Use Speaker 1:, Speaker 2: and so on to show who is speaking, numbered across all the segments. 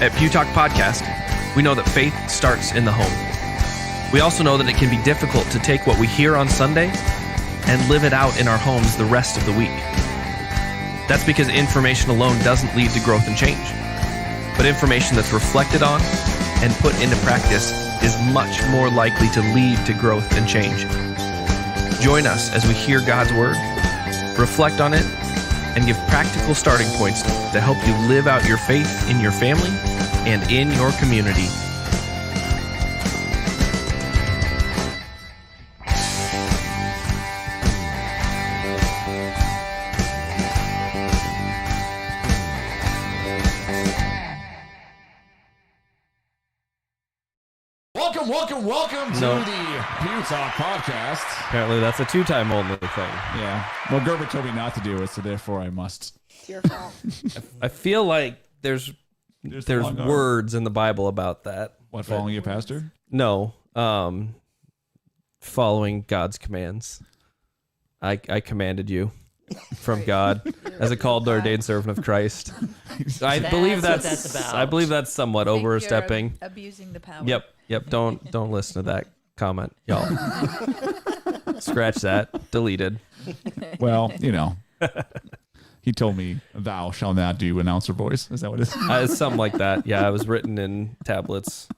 Speaker 1: At PewTalk Podcast, we know that faith starts in the home. We also know that it can be difficult to take what we hear on Sunday and live it out in our homes the rest of the week. That's because information alone doesn't lead to growth and change. But information that's reflected on and put into practice is much more likely to lead to growth and change. Join us as we hear God's Word, reflect on it, and give practical starting points to help you live out your faith in your family and in your community.
Speaker 2: Welcome to the PewTalk Podcast.
Speaker 3: Apparently that's a two-time only thing.
Speaker 2: Yeah. Well, Gerber told me not to do it, so therefore I must.
Speaker 4: It's your fault.
Speaker 1: I feel like there's words in the Bible about that.
Speaker 2: What, following your pastor?
Speaker 1: No. Following God's commands. I commanded you from God as a called and ordained servant of Christ. I believe that's
Speaker 4: about.
Speaker 1: I believe that's somewhat overstepping.
Speaker 4: Abusing the power.
Speaker 1: Yep. Don't listen to that comment, y'all. Scratch that. Deleted.
Speaker 2: Well, he told me, "Thou shalt not do announcer voice." Is that what it is?
Speaker 1: Something like that. Yeah, it was written in tablets,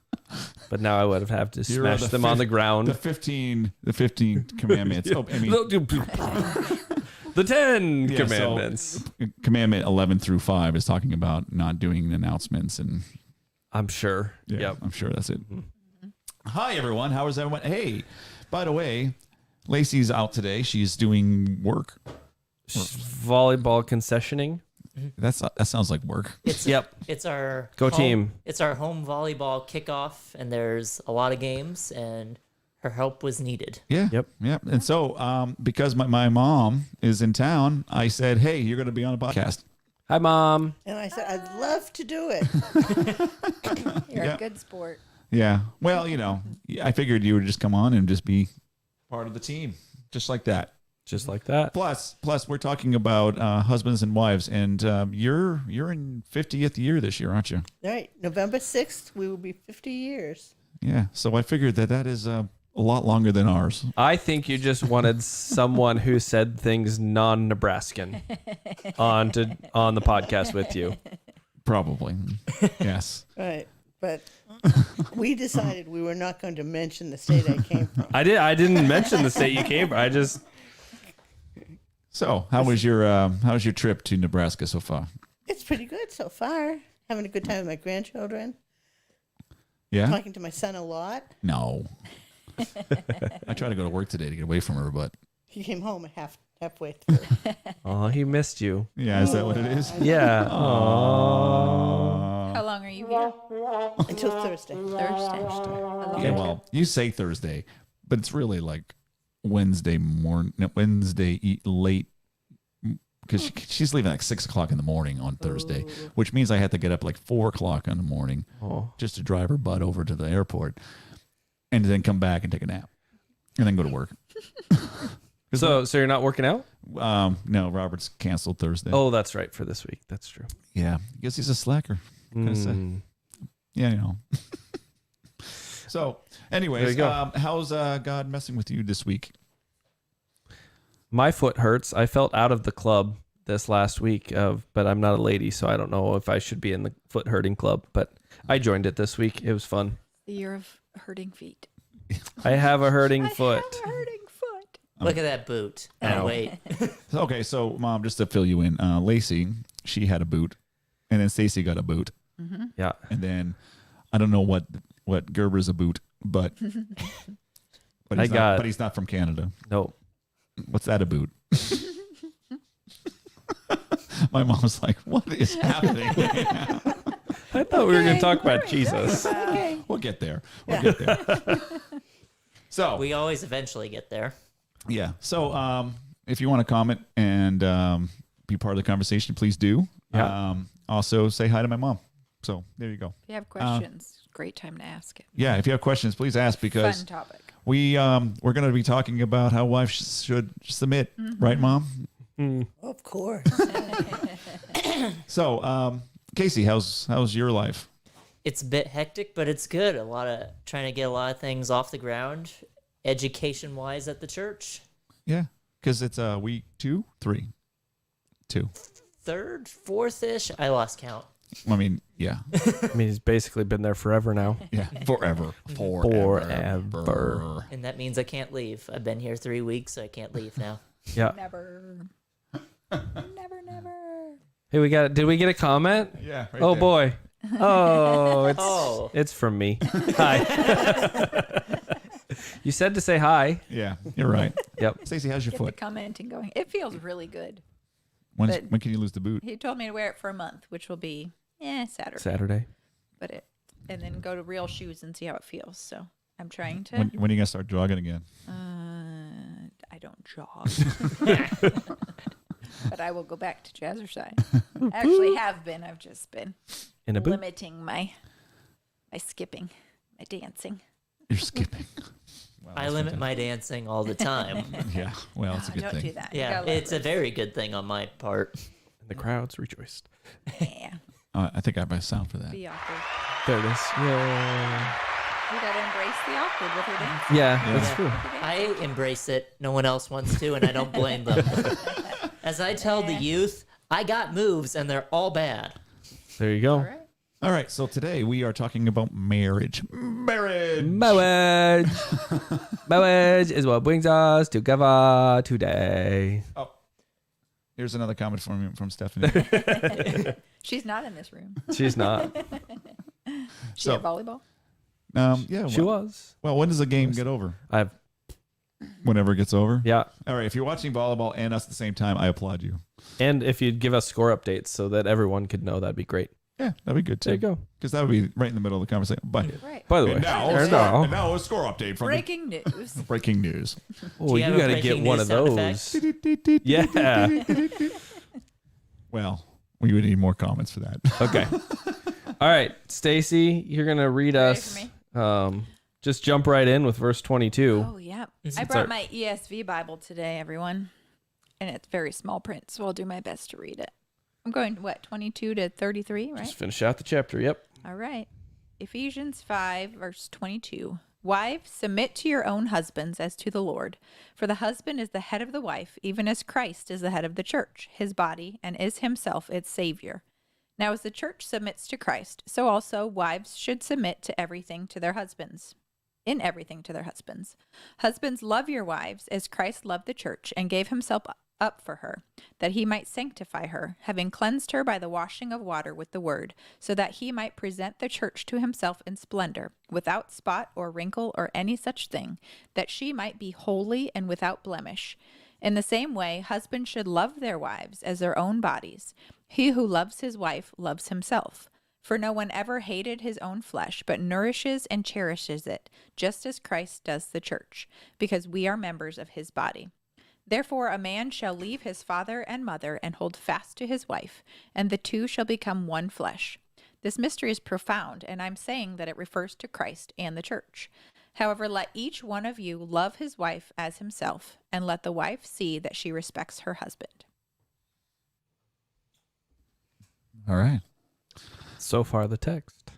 Speaker 1: but now I would have had to smash them on the ground.
Speaker 2: The 15 commandments.
Speaker 1: Yeah. The 10 commandments.
Speaker 2: So commandment 11 through 5 is talking about not doing announcements, and
Speaker 1: I'm sure.
Speaker 2: Yeah,
Speaker 1: yep.
Speaker 2: I'm sure that's it. Mm-hmm. Hi, everyone. How is everyone? Hey, by the way, Lacey's out today. She's doing work.
Speaker 1: Volleyball concessioning.
Speaker 2: That sounds like work.
Speaker 5: It's our
Speaker 1: team.
Speaker 5: It's our home volleyball kickoff, and there's a lot of games, and her help was needed.
Speaker 2: Yeah. Yep. And so, because my mom is in town, I said, "Hey, you're going to be on a podcast."
Speaker 1: Hi, Mom.
Speaker 4: And I said, I'd love to do it. You're a good sport.
Speaker 2: Yeah. Well, I figured you would just come on and just be part of the team, just like that.
Speaker 1: Just like that.
Speaker 2: Plus, we're talking about husbands and wives, and you're in 50th year this year, aren't you?
Speaker 4: Right. November 6th, we will be 50 years.
Speaker 2: Yeah. So I figured that is a lot longer than ours.
Speaker 1: I think you just wanted someone who said things non-Nebraskan on the podcast with you.
Speaker 2: Probably. Yes.
Speaker 4: Right. But we decided we were not going to mention the state I came from.
Speaker 1: I didn't mention the state you came from.
Speaker 2: So, how's your trip to Nebraska so far?
Speaker 4: It's pretty good so far. Having a good time with my grandchildren.
Speaker 2: Yeah.
Speaker 4: Talking to my son a lot.
Speaker 2: No. I tried to go to work today to get away from her, but
Speaker 4: he came home halfway through.
Speaker 1: Oh, he missed you.
Speaker 2: Yeah, is that what it is?
Speaker 1: Yeah.
Speaker 6: How long are you here?
Speaker 4: Until Thursday.
Speaker 2: Okay, well, you say Thursday, but it's really like Wednesday late, because she's leaving like 6 o'clock in the morning on Thursday, which means I had to get up like 4 o'clock in the morning just to drive her butt over to the airport and then come back and take a nap and then go to work.
Speaker 1: So you're not working out?
Speaker 2: No, Robert's canceled Thursday.
Speaker 1: Oh, that's right, for this week. That's true.
Speaker 2: Yeah, I guess he's a slacker. Yeah, So, anyways, how's God messing with you this week?
Speaker 1: My foot hurts. I felt out of the club this last week, but I'm not a lady, so I don't know if I should be in the foot hurting club. But I joined it this week. It was fun.
Speaker 6: The year of hurting feet.
Speaker 1: I have a hurting foot.
Speaker 6: I have a hurting foot.
Speaker 5: Look at that boot. And wait.
Speaker 2: Okay, so Mom, just to fill you in, Lacey, she had a boot, and then Stacy got a boot.
Speaker 6: Mm-hmm.
Speaker 1: Yeah.
Speaker 2: And then I don't know what Gerber's a boot, but But he's not from Canada.
Speaker 3: Nope.
Speaker 2: What's that about? My mom's like, what is happening?
Speaker 3: I thought we were going to talk about Jesus.
Speaker 2: We'll get there. So
Speaker 5: We always eventually get there.
Speaker 2: yeah. So if you want to comment and be part of the conversation, please do.
Speaker 3: Yeah.
Speaker 2: Also say hi to my mom. So there you go.
Speaker 6: If you have questions, great time to ask it.
Speaker 2: Yeah. If you have questions, please ask because
Speaker 6: Fun topic.
Speaker 2: we're going to be talking about how wives should submit, right, Mom?
Speaker 4: Of course.
Speaker 2: So, Casey, how's your life?
Speaker 5: It's a bit hectic, but it's good. Trying to get a lot of things off the ground, education-wise at the church.
Speaker 2: Yeah, because it's week 2, 3, 2.
Speaker 5: Third, fourth-ish. I lost count.
Speaker 2: I mean, yeah,
Speaker 3: I mean, he's basically been there forever now.
Speaker 2: yeah, forever.
Speaker 3: Forever.
Speaker 5: And that means I can't leave. I've been here 3 weeks, so I can't leave now.
Speaker 3: Yeah.
Speaker 6: Never. Never.
Speaker 3: Hey, did we get a comment?
Speaker 2: Yeah. Right
Speaker 3: Oh
Speaker 2: there.
Speaker 3: boy. Oh,
Speaker 5: Oh.
Speaker 3: it's from me. Hi. You said to say hi.
Speaker 2: Yeah, you're right.
Speaker 3: Yep.
Speaker 2: Stacey, how's your
Speaker 6: Get the
Speaker 2: foot?
Speaker 6: commenting going. It feels really good.
Speaker 2: When
Speaker 6: but-
Speaker 2: can you lose the boot?
Speaker 6: He told me to wear it for a month, which will be Saturday.
Speaker 3: Saturday.
Speaker 6: And then go to real shoes and see how it feels. So I'm trying to.
Speaker 2: When are you gonna start jogging again?
Speaker 6: I don't jog. But I will go back to jazzercise. I actually have been. I've just been
Speaker 3: In a boot.
Speaker 6: limiting my skipping, my dancing.
Speaker 2: You're skipping. Wow,
Speaker 5: I
Speaker 2: that's
Speaker 5: limit my dancing all the time.
Speaker 2: fantastic. Yeah, well, it's a good
Speaker 6: don't
Speaker 2: thing.
Speaker 6: do that. You
Speaker 5: Yeah,
Speaker 6: gotta let
Speaker 5: it's a
Speaker 6: loose.
Speaker 5: very good thing on my part.
Speaker 3: And the crowds rejoiced.
Speaker 6: Yeah,
Speaker 2: I think I have a sound for that.
Speaker 6: be awkward.
Speaker 3: There it is. Yeah.
Speaker 6: You gotta embrace the awkward with your dance.
Speaker 3: Yeah, that's
Speaker 5: Yeah.
Speaker 3: true.
Speaker 5: I embrace it. No one else wants to, and I don't blame them. As I tell the youth, I got moves, and they're all bad.
Speaker 3: There you go.
Speaker 6: All right.
Speaker 2: All right, so today we are talking about marriage. Marriage.
Speaker 3: Marriage. Marriage is what brings us together today.
Speaker 2: Oh, here's another comment from Stephanie.
Speaker 6: She's not in this room.
Speaker 3: She's not.
Speaker 6: She
Speaker 2: So-
Speaker 6: at volleyball.
Speaker 2: Yeah.
Speaker 3: She
Speaker 2: well,
Speaker 3: was.
Speaker 2: well, when does the game get over?
Speaker 3: I've
Speaker 2: Whenever it gets over.
Speaker 3: yeah.
Speaker 2: All right. If you're watching volleyball and us at the same time, I applaud you.
Speaker 3: And if you'd give us score updates so that everyone could know, that'd be great.
Speaker 2: Yeah, that'd be good too.
Speaker 3: There you go.
Speaker 2: Because that would be right in the middle of the conversation. But
Speaker 6: Right.
Speaker 3: By the way,
Speaker 2: and now,
Speaker 3: there now.
Speaker 2: and now a score update from
Speaker 6: Breaking news.
Speaker 2: the breaking news.
Speaker 3: Oh,
Speaker 5: Do you
Speaker 3: you
Speaker 5: have a
Speaker 3: got to
Speaker 5: breaking
Speaker 3: get one
Speaker 5: news
Speaker 3: of
Speaker 5: sound
Speaker 3: those.
Speaker 5: effect?
Speaker 3: Yeah.
Speaker 2: Well, we would need more comments for that.
Speaker 3: Okay. All right, Stacy, you're gonna read
Speaker 6: Ready
Speaker 3: us.
Speaker 6: for me?
Speaker 3: Just jump right in with verse 22.
Speaker 6: Oh, yeah.
Speaker 5: Is
Speaker 6: I
Speaker 5: it-
Speaker 6: brought my ESV Bible today, everyone. And it's very small print, so I'll do my best to read it. I'm going, 22 to 33, right?
Speaker 3: Just finish out the chapter. Yep.
Speaker 6: All right. Ephesians 5, verse 22. Wives, submit to your own husbands as to the Lord. For the husband is the head of the wife, even as Christ is the head of the church, his body, and is himself its Savior. Now, as the church submits to Christ, so also wives should submit to everything to their husbands. In everything to their husbands. Husbands, love your wives as Christ loved the church and gave himself up for her, that he might sanctify her, having cleansed her by the washing of water with the word, so that he might present the church to himself in splendor, without spot or wrinkle or any such thing, that she might be holy and without blemish. In the same way, husbands should love their wives as their own bodies. He who loves his wife loves himself. For no one ever hated his own flesh, but nourishes and cherishes it, just as Christ does the church, because we are members of his body. Therefore, a man shall leave his father and mother and hold fast to his wife, and the two shall become one flesh. This mystery is profound, and I'm saying that it refers to Christ and the church. However, let each one of you love his wife as himself, and let the wife see that she respects her husband.
Speaker 2: All right.
Speaker 3: So far, the text.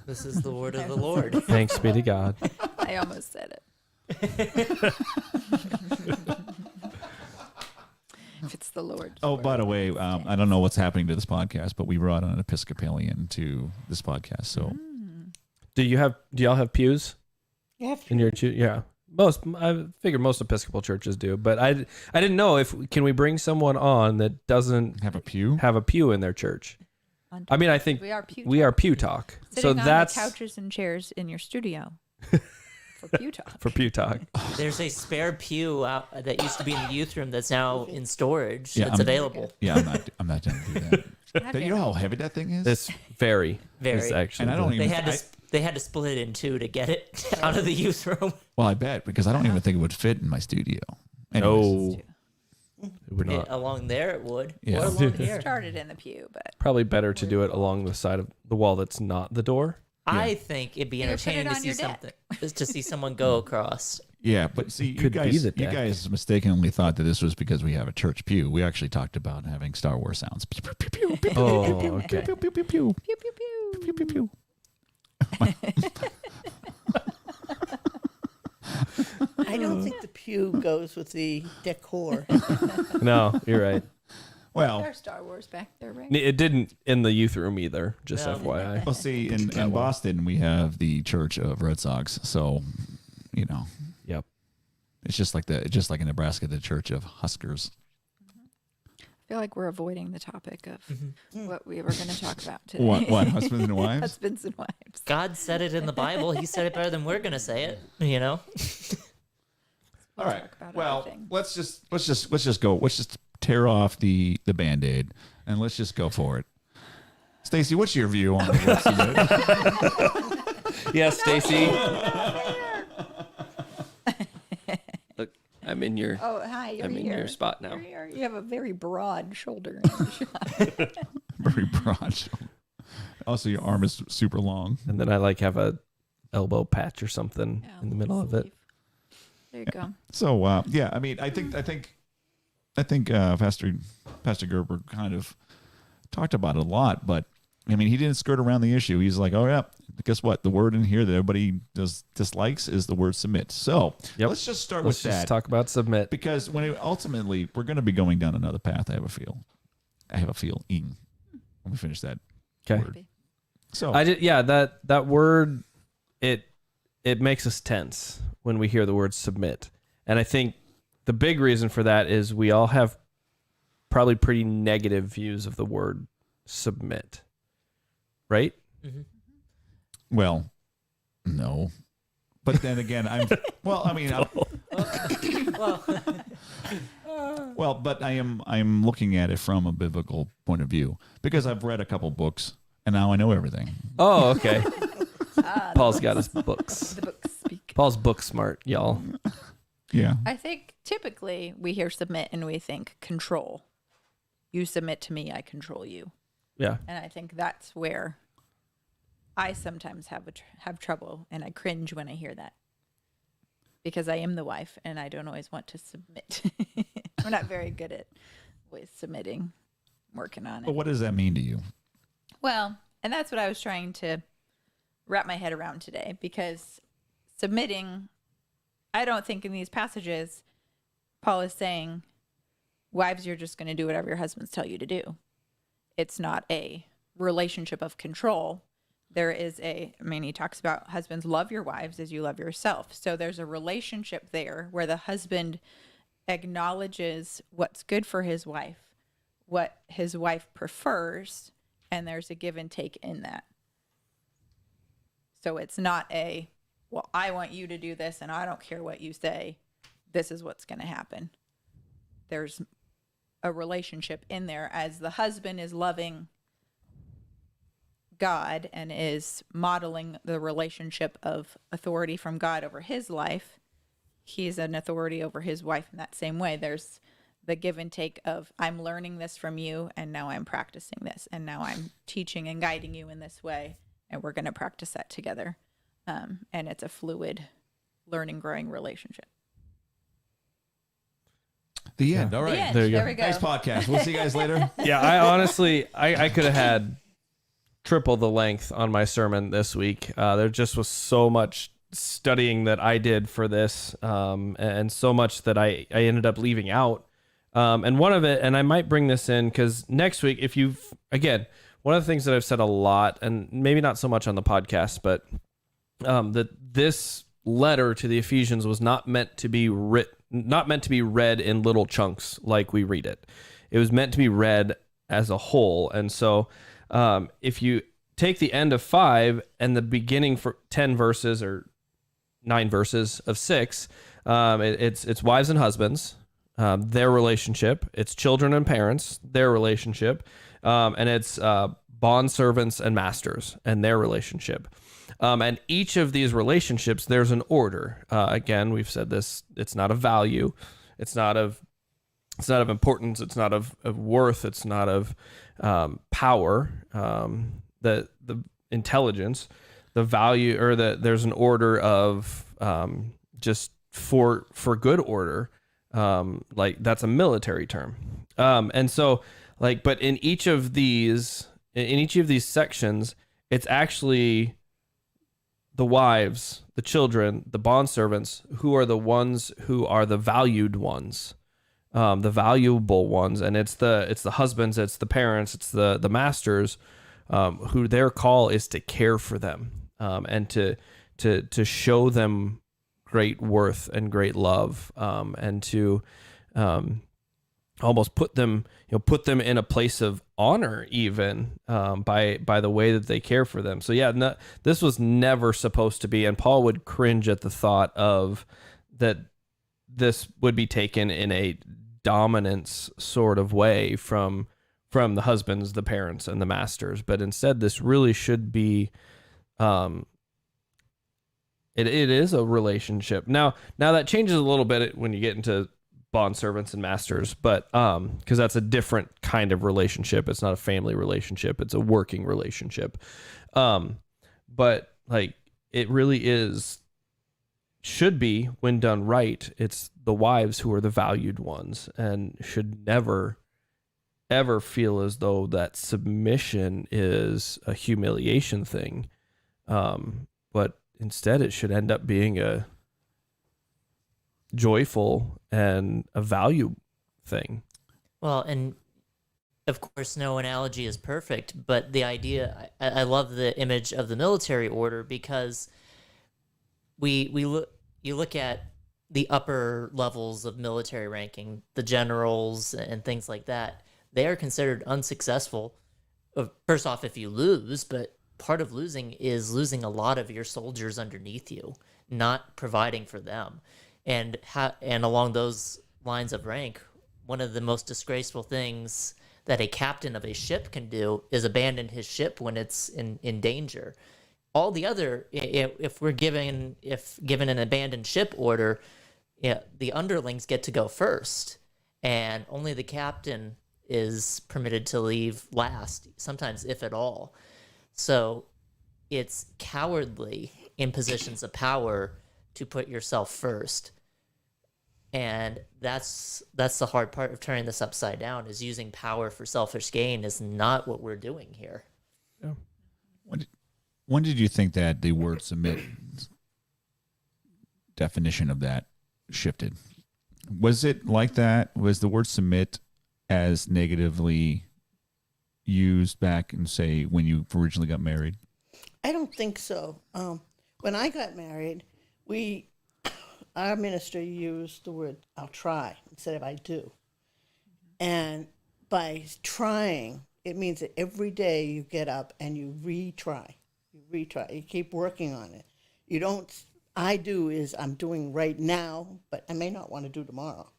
Speaker 5: This is the word of the Lord.
Speaker 3: Thanks be to God.
Speaker 6: I almost said it. If it's the Lord.
Speaker 2: Oh, by the way, I don't know what's happening to this podcast, but we brought on an Episcopalian to this podcast. So
Speaker 3: Do y'all have pews
Speaker 4: You have
Speaker 3: in your church? Yeah. I figured most Episcopal churches do, but I didn't know can we bring someone on that doesn't
Speaker 2: have a pew.
Speaker 3: have a pew in their church. I mean, I think
Speaker 6: We are PewTalk.
Speaker 3: we are PewTalk.
Speaker 6: Sitting
Speaker 3: So
Speaker 6: on
Speaker 3: that's
Speaker 6: the couches and chairs in your studio. for PewTalk.
Speaker 3: for PewTalk.
Speaker 5: There's a spare pew out that used to be in the youth room that's now in storage.
Speaker 2: Yeah,
Speaker 5: That's
Speaker 2: I'm-
Speaker 5: available.
Speaker 2: Yeah, I'm not going to do that. You know how heavy that thing is?
Speaker 3: It's very.
Speaker 5: Very.
Speaker 3: It's actually.
Speaker 2: And I don't
Speaker 3: the-
Speaker 5: They
Speaker 2: even.
Speaker 5: had to they had to split it in two to get it out of the youth room.
Speaker 2: Well, I bet because I don't even think it would fit in my studio. Anyways,
Speaker 3: No, it would not.
Speaker 5: Along there it would.
Speaker 2: Yeah.
Speaker 5: Or along here.
Speaker 6: Started in the pew, but
Speaker 3: Probably better to do it along the side of the wall that's not the door.
Speaker 5: I think it'd be
Speaker 6: Either put
Speaker 5: entertaining
Speaker 6: it
Speaker 5: to
Speaker 6: on
Speaker 5: see
Speaker 6: your deck.
Speaker 5: something. Just to see someone go across.
Speaker 2: Yeah, but see, you
Speaker 3: Could be
Speaker 2: guys,
Speaker 3: the
Speaker 2: you
Speaker 3: deck.
Speaker 2: guys mistakenly thought that this was because we have a church pew. We actually talked about having Star Wars sounds. Pew, pew, pew, pew, pew,
Speaker 3: Oh,
Speaker 2: pew, pew,
Speaker 3: okay.
Speaker 2: pew, pew, pew, pew,
Speaker 6: pew pew pew.
Speaker 2: pew, pew, pew.
Speaker 4: I don't think the pew goes with the decor.
Speaker 3: No, you're right.
Speaker 2: Well,
Speaker 6: There's Star Wars back there, right?
Speaker 3: It didn't in the youth room either. Just
Speaker 5: No.
Speaker 3: FYI.
Speaker 2: well, see, in Boston we have the Church of Red Sox, so you know,
Speaker 3: Yep.
Speaker 2: it's just like in Nebraska, the Church of Huskers.
Speaker 6: I feel like we're avoiding the topic of what we were going to talk about today.
Speaker 2: What husbands and wives?
Speaker 6: Husbands and wives.
Speaker 5: God said it in the Bible. He said it better than we're gonna say it. You know.
Speaker 2: All right.
Speaker 6: Talk about
Speaker 2: Well,
Speaker 6: everything.
Speaker 2: let's just go. Let's just tear off the Band-Aid and let's just go for it. Stacy, what's your view on the
Speaker 3: Yes, Stacy. Look, I'm in your.
Speaker 6: Oh, hi. You're
Speaker 3: I'm in
Speaker 6: here.
Speaker 3: your spot now.
Speaker 6: You're here. You have a very broad shoulder.
Speaker 2: very broad shoulder? Also, your arm is super long.
Speaker 3: And then I have a elbow patch or something in the middle of it.
Speaker 6: There you go.
Speaker 2: So yeah, I mean, I think Pastor Gerber kind of talked about it a lot, but I mean, he didn't skirt around the issue. He's like, oh yeah, guess what? The word in here that everybody dislikes is the word submit. So let's just start
Speaker 3: Let's
Speaker 2: with
Speaker 3: just
Speaker 2: that
Speaker 3: talk about submit.
Speaker 2: because ultimately we're going to be going down another path. I have a feeling. Let me finish that.
Speaker 3: Okay.
Speaker 2: Word. So
Speaker 3: that word it makes us tense when we hear the word submit. And I think the big reason for that is we all have probably pretty negative views of the word submit. Right?
Speaker 2: well, no, but then again, but I'm looking at it from a biblical point of view because I've read a couple books and now I know everything.
Speaker 3: Oh, okay. Paul's got his books.
Speaker 6: The books speak.
Speaker 3: Paul's book smart, y'all.
Speaker 2: Yeah.
Speaker 6: I think typically we hear submit and we think control. You submit to me, I control you.
Speaker 3: Yeah.
Speaker 6: And I think that's where I sometimes have trouble and I cringe when I hear that. Because I am the wife and I don't always want to submit. We're not very good at with submitting, working on
Speaker 2: But
Speaker 6: it.
Speaker 2: what does that mean to you?
Speaker 6: Well, and that's what I was trying to wrap my head around today because submitting, I don't think in these passages, Paul is saying, wives, you're just going to do whatever your husbands tell you to do. It's not a relationship of control. There is he talks about husbands, love your wives as you love yourself. So there's a relationship there where the husband acknowledges what's good for his wife, what his wife prefers, and there's a give and take in that. So it's not well, I want you to do this and I don't care what you say. This is what's going to happen. There's a relationship in there as the husband is loving God and is modeling the relationship of authority from God over his life. He's an authority over his wife in that same way. There's the give and take of I'm learning this from you and now I'm practicing this and now I'm teaching and guiding you in this way and we're going to practice that together. And it's a fluid learning, growing relationship.
Speaker 2: The end. All right.
Speaker 6: The end.
Speaker 3: There you go.
Speaker 6: There we go.
Speaker 2: Nice podcast. We'll see you guys later.
Speaker 3: Yeah, I honestly, I could have had triple the length on my sermon this week. There just was so much studying that I did for this, and so much that I ended up leaving out. And one of it, and I might bring this in because next week, again, one of the things that I've said a lot, and maybe not so much on the podcast, but that this letter to the Ephesians was not meant to be read in little chunks like we read it. It was meant to be read as a whole. And so if you take the end of 5 and the beginning for 10 verses or 9 verses of 6. It's wives and husbands, their relationship. It's children and parents, their relationship, and it's bond servants and masters and their relationship. And each of these relationships, there's an order. Again, we've said this. It's not of value. It's not of importance. It's not of worth. It's not of power. The intelligence, the value, or there's an order of just for good order. Like that's a military term. And so but in each of these sections, it's actually the wives, the children, the bondservants who are the ones who are the valued ones, the valuable ones. And it's the husbands, it's the parents, it's the masters, who their call is to care for them, and to show them great worth and great love, and to almost put them in a place of honor, even by the way that they care for them. So yeah, this was never supposed to be, and Paul would cringe at the thought of that this would be taken in a dominance sort of way from the husbands, the parents, and the masters. But instead, this really should be, it is a relationship. Now that changes a little bit when you get into bond servants and masters, but because that's a different kind of relationship. It's not a family relationship. It's a working relationship. But it really should be, when done right, it's the wives who are the valued ones, and should never ever feel as though that submission is a humiliation thing. But instead it should end up being a joyful and a value thing.
Speaker 5: Well, and of course, no analogy is perfect, but the idea, I love the image of the military order, because you look at the upper levels of military ranking, the generals and things like that. They are considered unsuccessful. First off, if you lose, but part of losing is losing a lot of your soldiers underneath you, not providing for them. And along those lines of rank, one of the most disgraceful things that a captain of a ship can do is abandon his ship when it's in danger. All the other, if given an abandoned ship order, the underlings get to go first, and only the captain is permitted to leave last, sometimes if at all. So it's cowardly in positions of power to put yourself first. And that's the hard part of turning this upside down, is using power for selfish gain is not what we're doing here.
Speaker 3: Yeah.
Speaker 2: When did you think that the word submit definition of that shifted? Was it like that? Was the word submit as negatively used back in, say, when you originally got married?
Speaker 4: I don't think so. When I got married, our minister used the word "I'll try" instead of "I do." And by trying, it means that every day you get up and you retry. You keep working on it. You don't, "I do" is I'm doing right now, but I may not want to do tomorrow.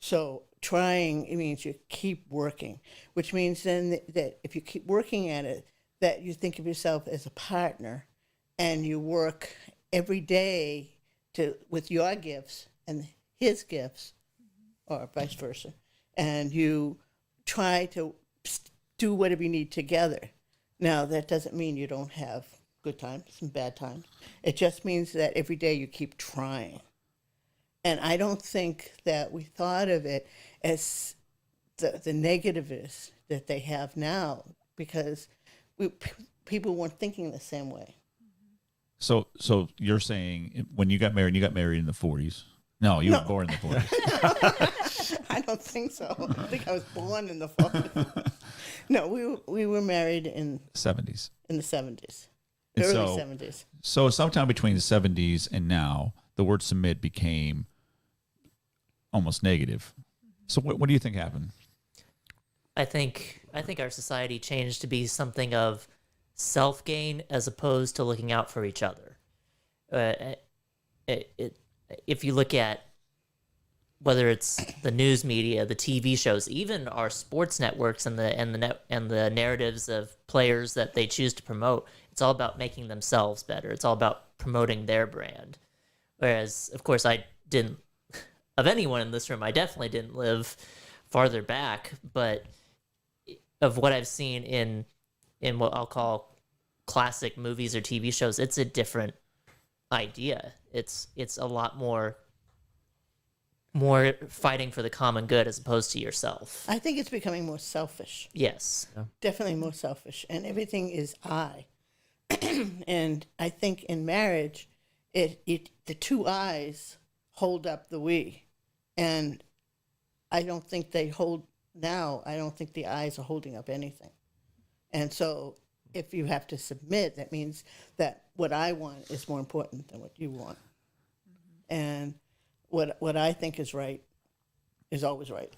Speaker 4: So trying, it means you keep working, which means then that if you keep working at it, that you think of yourself as a partner, and you work every day with your gifts and his gifts, or vice versa, and you try to do whatever you need together. Now, that doesn't mean you don't have good times and bad times. It just means that every day you keep trying. And I don't think that we thought of it as the negativeness that they have now, because people weren't thinking the same way.
Speaker 2: So you're saying when you got married in the 40s? No, you were born in the 40s.
Speaker 4: I don't think so. I think I was born in the 40s. No, we were married in
Speaker 2: 70s.
Speaker 4: In the 70s.
Speaker 2: And
Speaker 4: Early
Speaker 2: so,
Speaker 4: 70s.
Speaker 2: So sometime between the 70s and now, the word submit became almost negative. So what do you think happened?
Speaker 5: I think our society changed to be something of self-gain as opposed to looking out for each other. if you look at whether it's the news media, the TV shows, even our sports networks and the narratives of players that they choose to promote, it's all about making themselves better. It's all about promoting their brand. Whereas, of course, I didn't, of anyone in this room, I definitely didn't live farther back, but of what I've seen in what I'll call classic movies or TV shows, it's a different idea. It's a lot more fighting for the common good as opposed to yourself.
Speaker 4: I think it's becoming more selfish.
Speaker 5: Yes.
Speaker 4: Definitely more selfish, and everything is I. And I think in marriage, the two I's hold up the we, and I don't think they hold now. I don't think the I's are holding up anything, and so if you have to submit, that means that what I want is more important than what you want, and what I think is right is always right.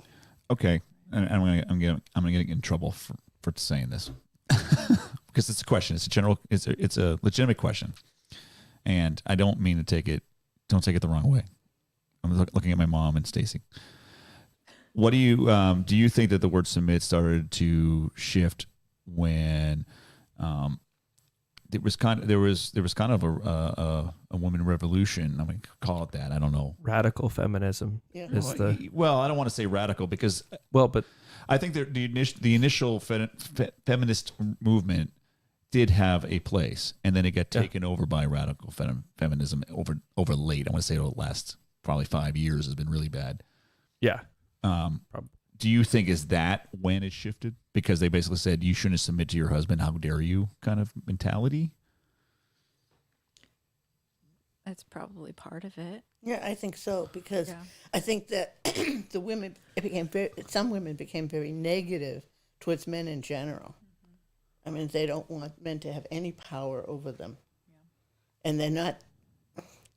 Speaker 2: Okay, and I'm gonna get in trouble for saying this because it's a question. It's a legitimate question, and I don't mean to take it. Don't take it the wrong way. I'm looking at my mom and Stacy. What do you think that the word submit started to shift when there was kind of a woman revolution? I'm going to call it that. I don't know.
Speaker 3: Radical feminism is the
Speaker 2: well. I don't want to say radical because
Speaker 3: but
Speaker 2: I think the initial feminist movement did have a place, and then it got taken over by radical feminism over late. I want to say over the last probably 5 years has been really bad.
Speaker 3: yeah.
Speaker 2: Do you think is that when it shifted? Because they basically said you shouldn't submit to your husband. How dare you? Kind of mentality.
Speaker 6: That's probably part of it.
Speaker 4: Yeah, I think so, because I think that some women became very negative towards men in general. I mean, they don't want men to have any power over them. Yeah. And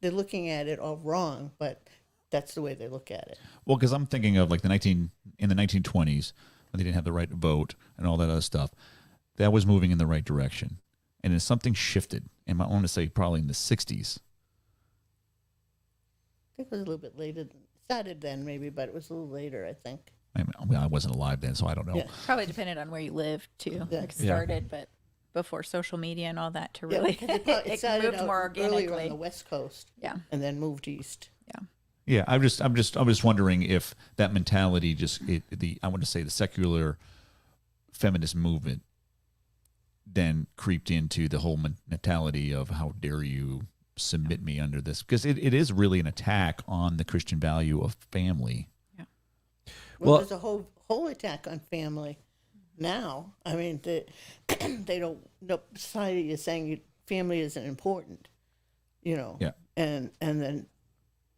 Speaker 4: they're looking at it all wrong, but that's the way they look at it.
Speaker 2: Well, because I'm thinking of like in the 1920s when they didn't have the right to vote and all that other stuff, that was moving in the right direction. And then something shifted, and I want to say probably in the 60s.
Speaker 4: I think it was a little bit later. It started then maybe, but it was a little later, I think.
Speaker 2: I wasn't alive then, so I don't know.
Speaker 4: Yeah.
Speaker 6: Probably depended on where you lived too.
Speaker 4: Yeah.
Speaker 6: Like started, but before social media and all that to
Speaker 4: Yeah,
Speaker 6: really
Speaker 4: because it
Speaker 6: it
Speaker 4: started
Speaker 6: moved
Speaker 4: out
Speaker 6: more
Speaker 4: earlier on
Speaker 6: organically.
Speaker 4: the West Coast.
Speaker 6: Yeah.
Speaker 4: And then moved east.
Speaker 6: Yeah.
Speaker 2: Yeah, I'm just wondering if that mentality I want to say the secular feminist movement then creeped into the whole mentality of how dare you submit me under this, because it is really an attack on the Christian value of family.
Speaker 6: Yeah.
Speaker 4: Well, there's a whole attack on family now. I mean, they don't. No, society is saying family isn't important.
Speaker 2: Yeah.
Speaker 4: And then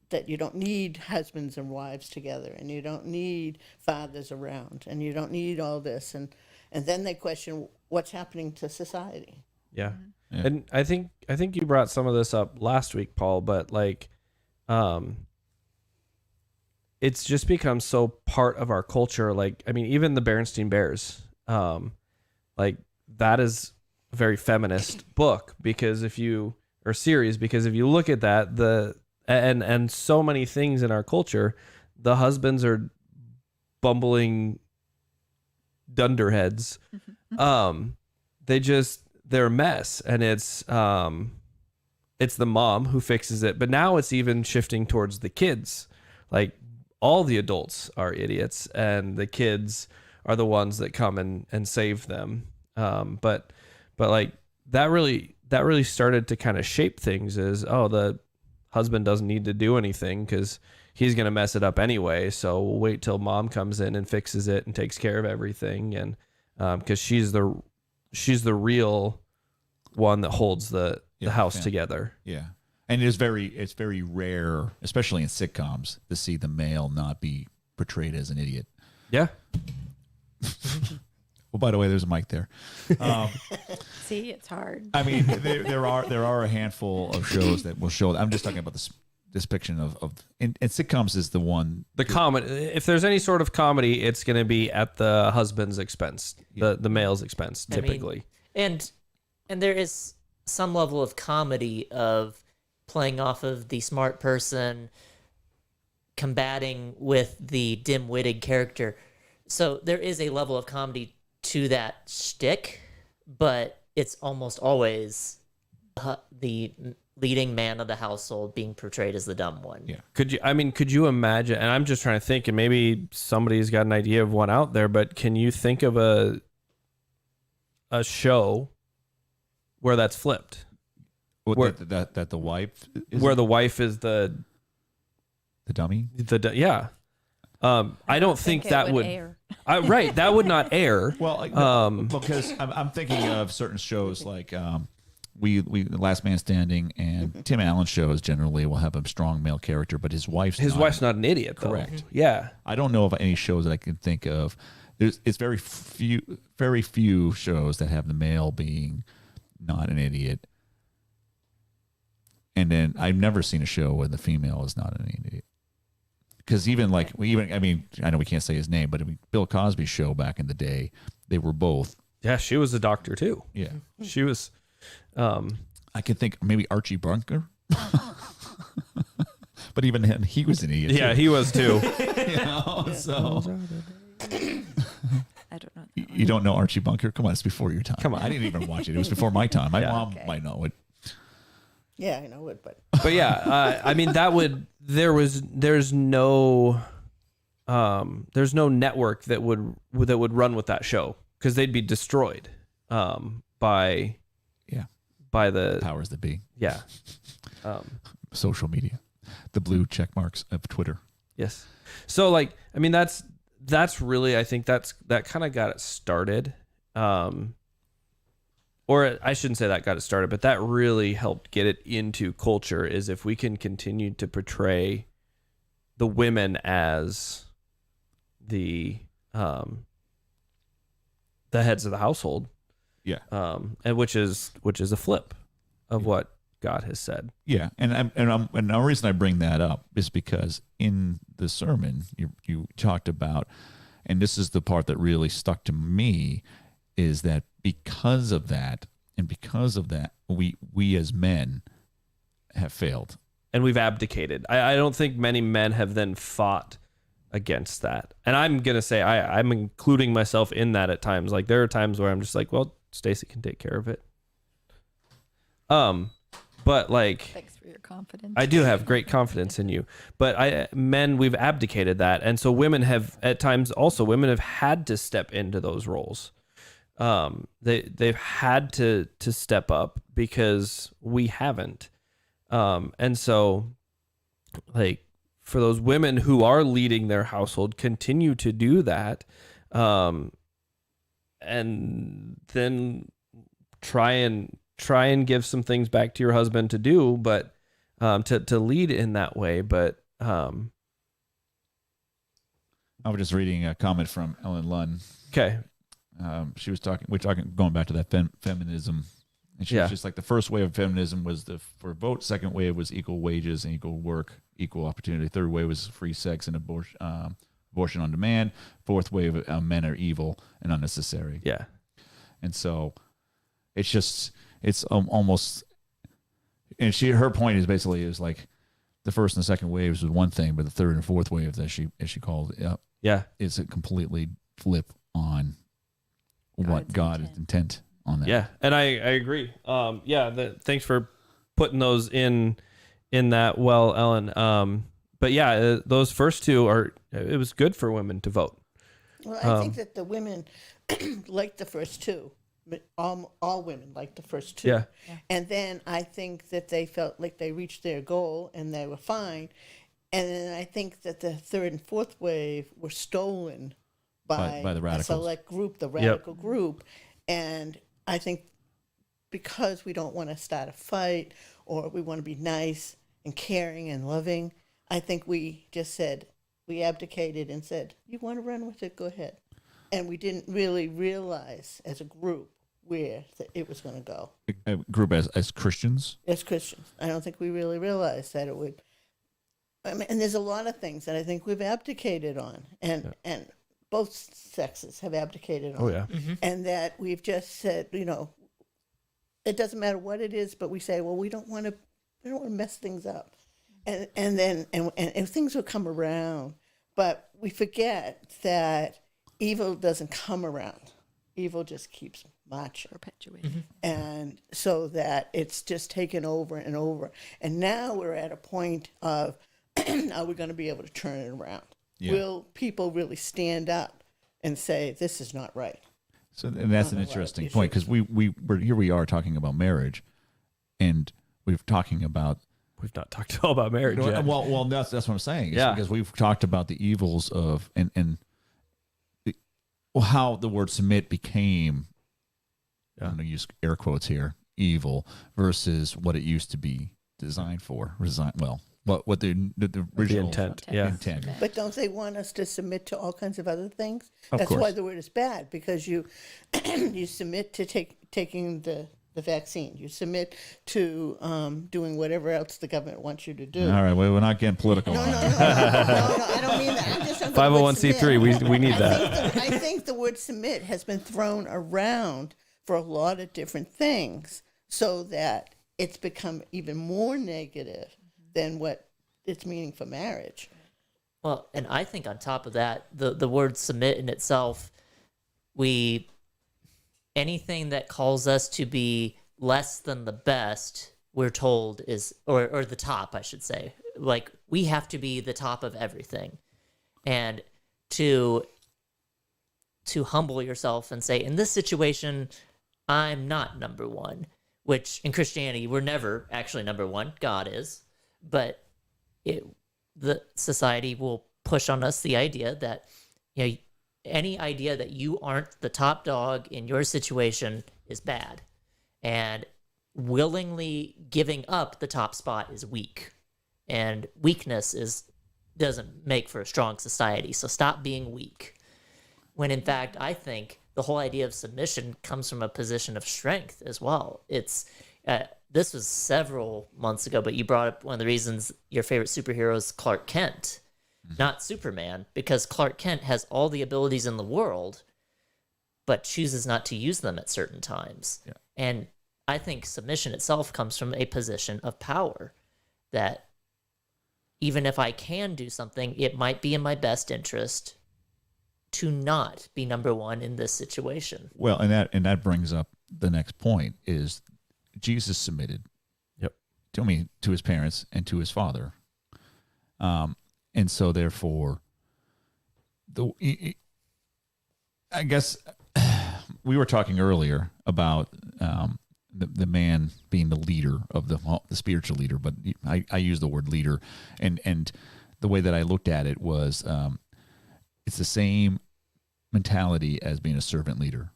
Speaker 4: that you don't need husbands and wives together, and you don't need fathers around, and you don't need all this, and then they question what's happening to society.
Speaker 3: Yeah.
Speaker 2: Yeah.
Speaker 3: And I think you brought some of this up last week, Paul, but like it's just become so part of our culture. Like, I mean, even the Berenstain Bears, like that is a very feminist book because if you look at that, and so many things in our culture, the husbands are bumbling dunderheads. They're a mess, and it's the mom who fixes it. But now it's even shifting towards the kids. Like all the adults are idiots, and the kids are the ones that come and save them. But like that really started to kind of shape things as, the husband doesn't need to do anything because he's going to mess it up anyway. So we'll wait till mom comes in and fixes it and takes care of everything. And because she's the real one that holds the house together.
Speaker 2: Yeah. And it's very rare, especially in sitcoms, to see the male not be portrayed as an idiot.
Speaker 3: Yeah.
Speaker 2: Well, by the way, there's a mic there.
Speaker 6: See, it's hard.
Speaker 2: I mean, there are a handful of shows that will show. I'm just talking about this depiction of and sitcoms is the one.
Speaker 3: The comedy. If there's any sort of comedy, it's going to be at the husband's expense, the male's expense, typically.
Speaker 5: And there is some level of comedy of playing off of the smart person combating with the dim-witted character. So there is a level of comedy to that shtick, but it's almost always the leading man of the household being portrayed as the dumb one.
Speaker 2: Yeah.
Speaker 3: Could you imagine, and I'm just trying to think, and maybe somebody's got an idea of one out there, but can you think of a show where that's flipped? Where-
Speaker 2: that the wife is
Speaker 3: Where the wife is the
Speaker 2: dummy?
Speaker 3: yeah. I don't think
Speaker 6: it
Speaker 3: that would
Speaker 6: air.
Speaker 3: right. That would not air.
Speaker 2: Well, because I'm thinking of certain shows like we Last Man Standing and Tim Allen shows generally will have a strong male character, but his wife's
Speaker 3: not an idiot, though.
Speaker 2: Correct.
Speaker 3: Yeah.
Speaker 2: I don't know of any shows that I can think of. It's very few shows that have the male being not an idiot. And then I've never seen a show where the female is not an idiot. Because I know we can't say his name, but Bill Cosby's show back in the day, they were both.
Speaker 3: Yeah, she was a doctor too.
Speaker 2: Yeah.
Speaker 3: She was.
Speaker 2: I could think maybe Archie Bunker. But even him, he was an idiot.
Speaker 3: Yeah, he was too.
Speaker 2: So
Speaker 6: I don't know.
Speaker 2: you don't know Archie Bunker? Come on, it's before your time.
Speaker 3: Come on.
Speaker 2: I didn't even watch it. It was before my time. My
Speaker 3: Yeah.
Speaker 2: mom might know it.
Speaker 4: Yeah, I know it, but
Speaker 3: But yeah, there's no network that would run with that show because they'd be destroyed by the
Speaker 2: Powers that be.
Speaker 3: yeah.
Speaker 2: Social media. The blue check marks of Twitter.
Speaker 3: Yes. So that's really, I think that kind of got it started. Or I shouldn't say that got it started, but that really helped get it into culture, is if we can continue to portray the women as the heads of the household.
Speaker 2: Yeah.
Speaker 3: And which is a flip of what God has said.
Speaker 2: Yeah, and the reason I bring that up is because in the sermon you talked about, and this is the part that really stuck to me, is that because of that, we as men have failed.
Speaker 3: And we've abdicated. I don't think many men have then fought against that. And I'm going to say I'm including myself in that at times. Like there are times where I'm just like, well, Stacy can take care of it. But like,
Speaker 6: Thanks for your confidence.
Speaker 3: I do have great confidence in you, but men, we've abdicated that. And so women have at times also, women have had to step into those roles. They've had to step up because we haven't. And so like for those women who are leading their household, continue to do that. And then try and give some things back to your husband to do, but to lead in that way. But
Speaker 2: I was just reading a comment from Ellen Lunn.
Speaker 3: okay.
Speaker 2: She was talking. We're talking going back to that feminism, and she was just like the first wave of feminism was for vote. Second wave was equal wages and equal work, equal opportunity. Third wave was free sex and abortion on demand. Fourth wave, men are evil and unnecessary.
Speaker 3: Yeah.
Speaker 2: And so it's almost, and her point is basically is like the first and the second waves was one thing, but the third and fourth wave, as she called it, is a completely flip on what God's intent on that.
Speaker 3: Yeah, and I agree. Thanks for putting those in that well, Ellen. But yeah, those first two it was good for women to vote.
Speaker 4: well, I think that the women liked the first two. But all women liked the first two.
Speaker 3: Yeah.
Speaker 4: And then I think that they felt like they reached their goal and they were fine. And then I think that the third and fourth wave were stolen by
Speaker 2: the
Speaker 4: a
Speaker 2: radicals.
Speaker 4: select group, the radical group. And I think because we don't want to start a fight or we want to be nice and caring and loving, I think we just said, we abdicated and said, you want to run with it, go ahead. And we didn't really realize as a group where it was going to go.
Speaker 2: A group as Christians.
Speaker 4: As Christians, I don't think we really realized that it would. I mean, and there's a lot of things that I think we've abdicated on, and both sexes have abdicated on.
Speaker 3: Oh yeah.
Speaker 4: And that we've just said, it doesn't matter what it is, but we say, well, we don't want to We don't want to mess things up. And things will come around. But we forget that evil doesn't come around. Evil just keeps marching.
Speaker 6: Perpetuating.
Speaker 4: And so that it's just taken over and over. And now we're at a point of, are we going to be able to turn it around?
Speaker 2: Yeah.
Speaker 4: Will people really stand up and say, this is not right?
Speaker 2: So, and that's an interesting point, because we are talking about marriage, and we're talking about.
Speaker 3: We've not talked at all about marriage yet.
Speaker 2: Well, that's what I'm saying.
Speaker 3: Yeah.
Speaker 2: Because we've talked about the evils of how the word submit became. I'm going to use air quotes here. Evil versus what it used to be designed for. What the original
Speaker 3: intent.
Speaker 2: intent.
Speaker 4: But don't they want us to submit to all kinds of other things?
Speaker 2: Of
Speaker 4: That's
Speaker 2: course.
Speaker 4: why the word is bad, because you you submit to taking the vaccine. You submit to doing whatever else the government wants you to do.
Speaker 2: All right, well, we're not getting political.
Speaker 4: No,
Speaker 2: on
Speaker 4: no,
Speaker 2: it.
Speaker 4: no, I don't mean that. I'm just on the word
Speaker 3: 501c3,
Speaker 4: submit.
Speaker 3: we need that.
Speaker 4: I think the word submit has been thrown around for a lot of different things, so that it's become even more negative than what its meaning for marriage.
Speaker 5: Well, and I think on top of that, the word submit in itself, anything that calls us to be less than the best, we're told is, or the top, I should say. Like, we have to be the top of everything. And to humble yourself and say, in this situation, I'm not number one, which in Christianity, we're never actually number one. God is. But the society will push on us the idea that, any idea that you aren't the top dog in your situation is bad. And willingly giving up the top spot is weak. And weakness doesn't make for a strong society. So stop being weak. When in fact, I think the whole idea of submission comes from a position of strength as well. It's this was several months ago, but you brought up one of the reasons your favorite superhero is Clark Kent, not Superman, because Clark Kent has all the abilities in the world, but chooses not to use them at certain times.
Speaker 2: Yeah.
Speaker 5: And I think submission itself comes from a position of power, that even if I can do something, it might be in my best interest to not be number one in this situation.
Speaker 2: Well, and that brings up the next point is Jesus submitted.
Speaker 3: Yep.
Speaker 2: To his parents and to his father. And so therefore I guess we were talking earlier about the man being the leader of the spiritual leader, but I use the word leader, and the way that I looked at it was it's the same mentality as being a servant leader.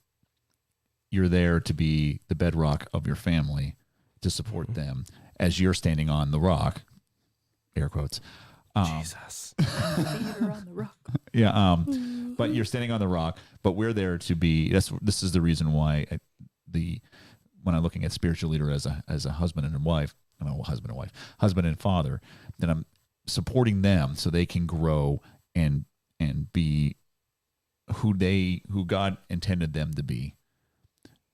Speaker 2: You're there to be the bedrock of your family, to support them as you're standing on the rock, air quotes.
Speaker 3: Jesus.
Speaker 6: Theater on the rock.
Speaker 2: Yeah, but you're standing on the rock. But we're there to be. This is the reason why when I'm looking at spiritual leader as a husband and wife, husband and father, then I'm supporting them so they can grow and be who God intended them to be,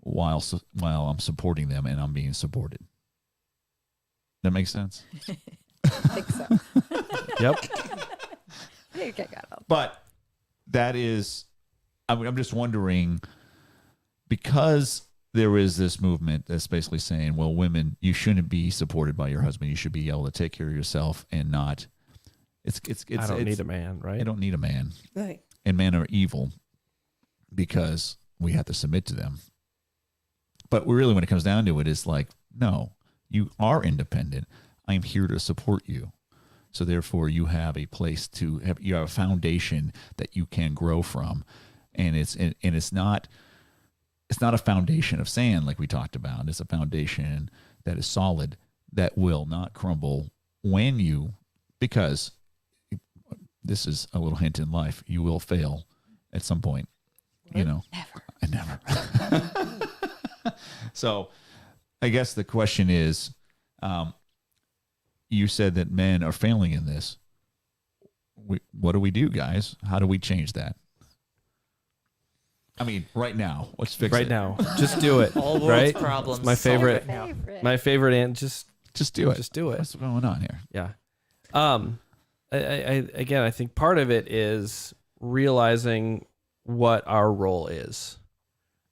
Speaker 2: while I'm supporting them and I'm being supported. That makes sense.
Speaker 6: I think so.
Speaker 3: Yep.
Speaker 6: I think I got it.
Speaker 2: But that is, I'm just wondering, because there is this movement that's basically saying, well, women, you shouldn't be supported by your husband. You should be able to take care of yourself and not.
Speaker 3: I don't need a man, right?
Speaker 2: I don't need a man.
Speaker 4: Right.
Speaker 2: And men are evil because we have to submit to them. But really, when it comes down to it, it's like, no, you are independent. I'm here to support you. So therefore, you have a place you have a foundation that you can grow from, and it's not a foundation of sand like we talked about. It's a foundation that is solid, that will not crumble because this is a little hint in life. You will fail at some point. Never. So, I guess the question is. You said that men are failing in this. What do we do, guys? How do we change that? I mean, right now. Let's fix it.
Speaker 3: Right now. Just do it.
Speaker 5: All world's
Speaker 3: right?
Speaker 5: problems.
Speaker 3: My favorite.
Speaker 5: solved right now.
Speaker 3: My favorite, and just
Speaker 2: Just do it.
Speaker 3: Just do it.
Speaker 2: What's going on here?
Speaker 3: Yeah. I think part of it is realizing what our role is.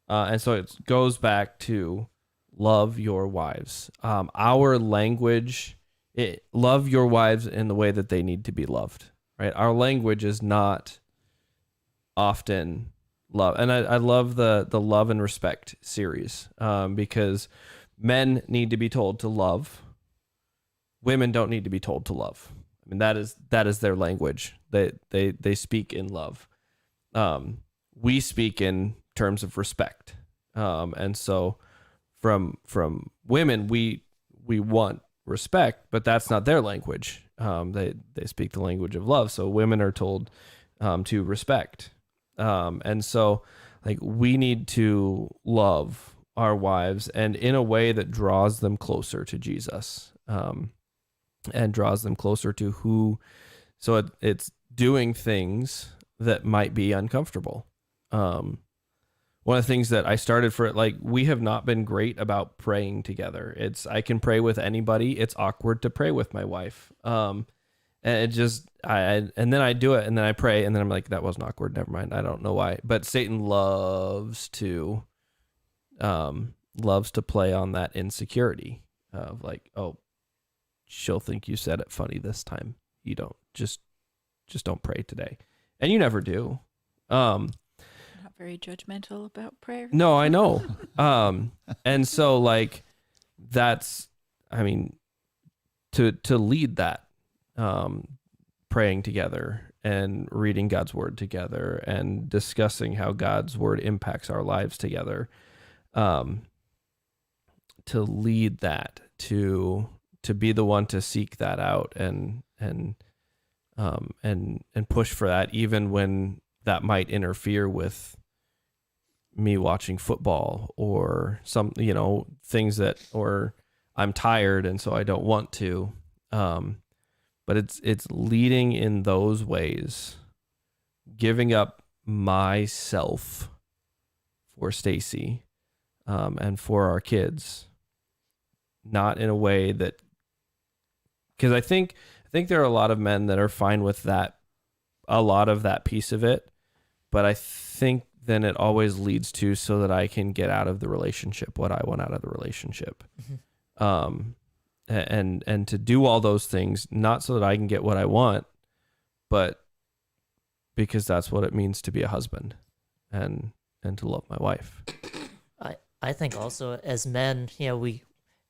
Speaker 3: And so it goes back to love your wives. Our language, love your wives in the way that they need to be loved, right? Our language is not often love. And I love the love and respect series because men need to be told to love. Women don't need to be told to love. I mean, that is their language. They speak in love. We speak in terms of respect. And so from women, we want respect, but that's not their language. They speak the language of love. So women are told to respect. And so like we need to love our wives and in a way that draws them closer to Jesus. And draws them closer to who, so it's doing things that might be uncomfortable. One of the things that I started for it, like we have not been great about praying together. I can pray with anybody. It's awkward to pray with my wife. And it just, and then I do it and then I pray and then I'm like, that wasn't awkward. Never mind. I don't know why, but Satan loves to play on that insecurity of like, oh, she'll think you said it funny this time. You don't just don't pray today. And you never do.
Speaker 6: Not very judgmental about prayer.
Speaker 3: No, I know. And so like that's, I mean, to lead that, praying together and reading God's word together and discussing how God's word impacts our lives together, to lead that, to be the one to seek that out and push for that, even when that might interfere with me watching football or some, things that, or I'm tired and so I don't want to. But it's leading in those ways, giving up myself for Stacy, and for our kids, not in a way that, because I think there are a lot of men that are fine with that, a lot of that piece of it, but I think then it always leads to so that I can get out of the relationship what I want out of the relationship. Mm-hmm. And to do all those things, not so that I can get what I want, but because that's what it means to be a husband and to love my wife.
Speaker 5: I think also as men,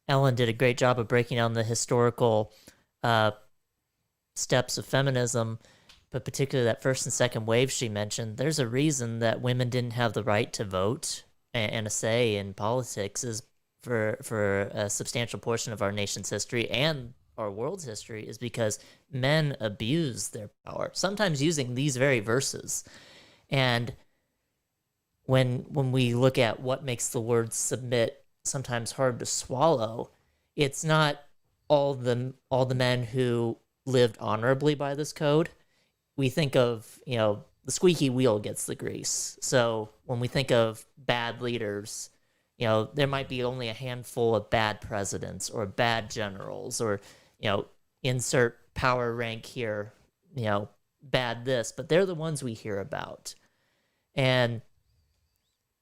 Speaker 5: Ellen did a great job of breaking down the historical steps of feminism, but particularly that first and second wave she mentioned. There's a reason that women didn't have the right to vote and a say in politics is for a substantial portion of our nation's history and our world's history is because men abuse their power, sometimes using these very verses. And when we look at what makes the word submit sometimes hard to swallow, it's not all the men who lived honorably by this code. We think of, the squeaky wheel gets the grease. So when we think of bad leaders, there might be only a handful of bad presidents or bad generals or, insert power rank here, bad this, but they're the ones we hear about. And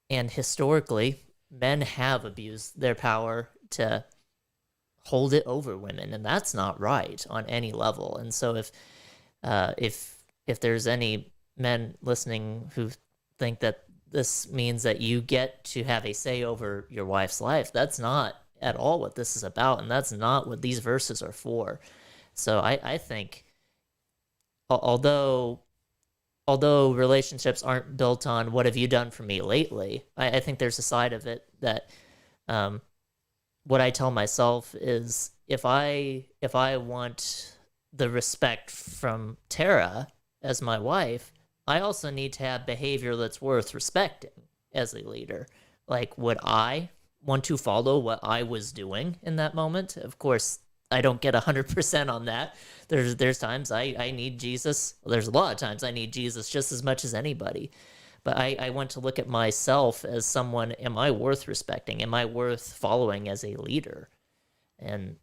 Speaker 5: historically, men have abused their power to hold it over women, and that's not right on any level. And so if there's any men listening who think that this means that you get to have a say over your wife's life, that's not at all what this is about, and that's not what these verses are for. So I think although relationships aren't built on what have you done for me lately, I think there's a side of it that what I tell myself is if I want the respect from Tara as my wife, I also need to have behavior that's worth respecting as a leader. Like, would I want to follow what I was doing in that moment? Of course, I don't get 100% on that. There's times I need Jesus. Well, there's a lot of times I need Jesus just as much as anybody. But I want to look at myself as someone, am I worth respecting? Am I worth following as a leader? And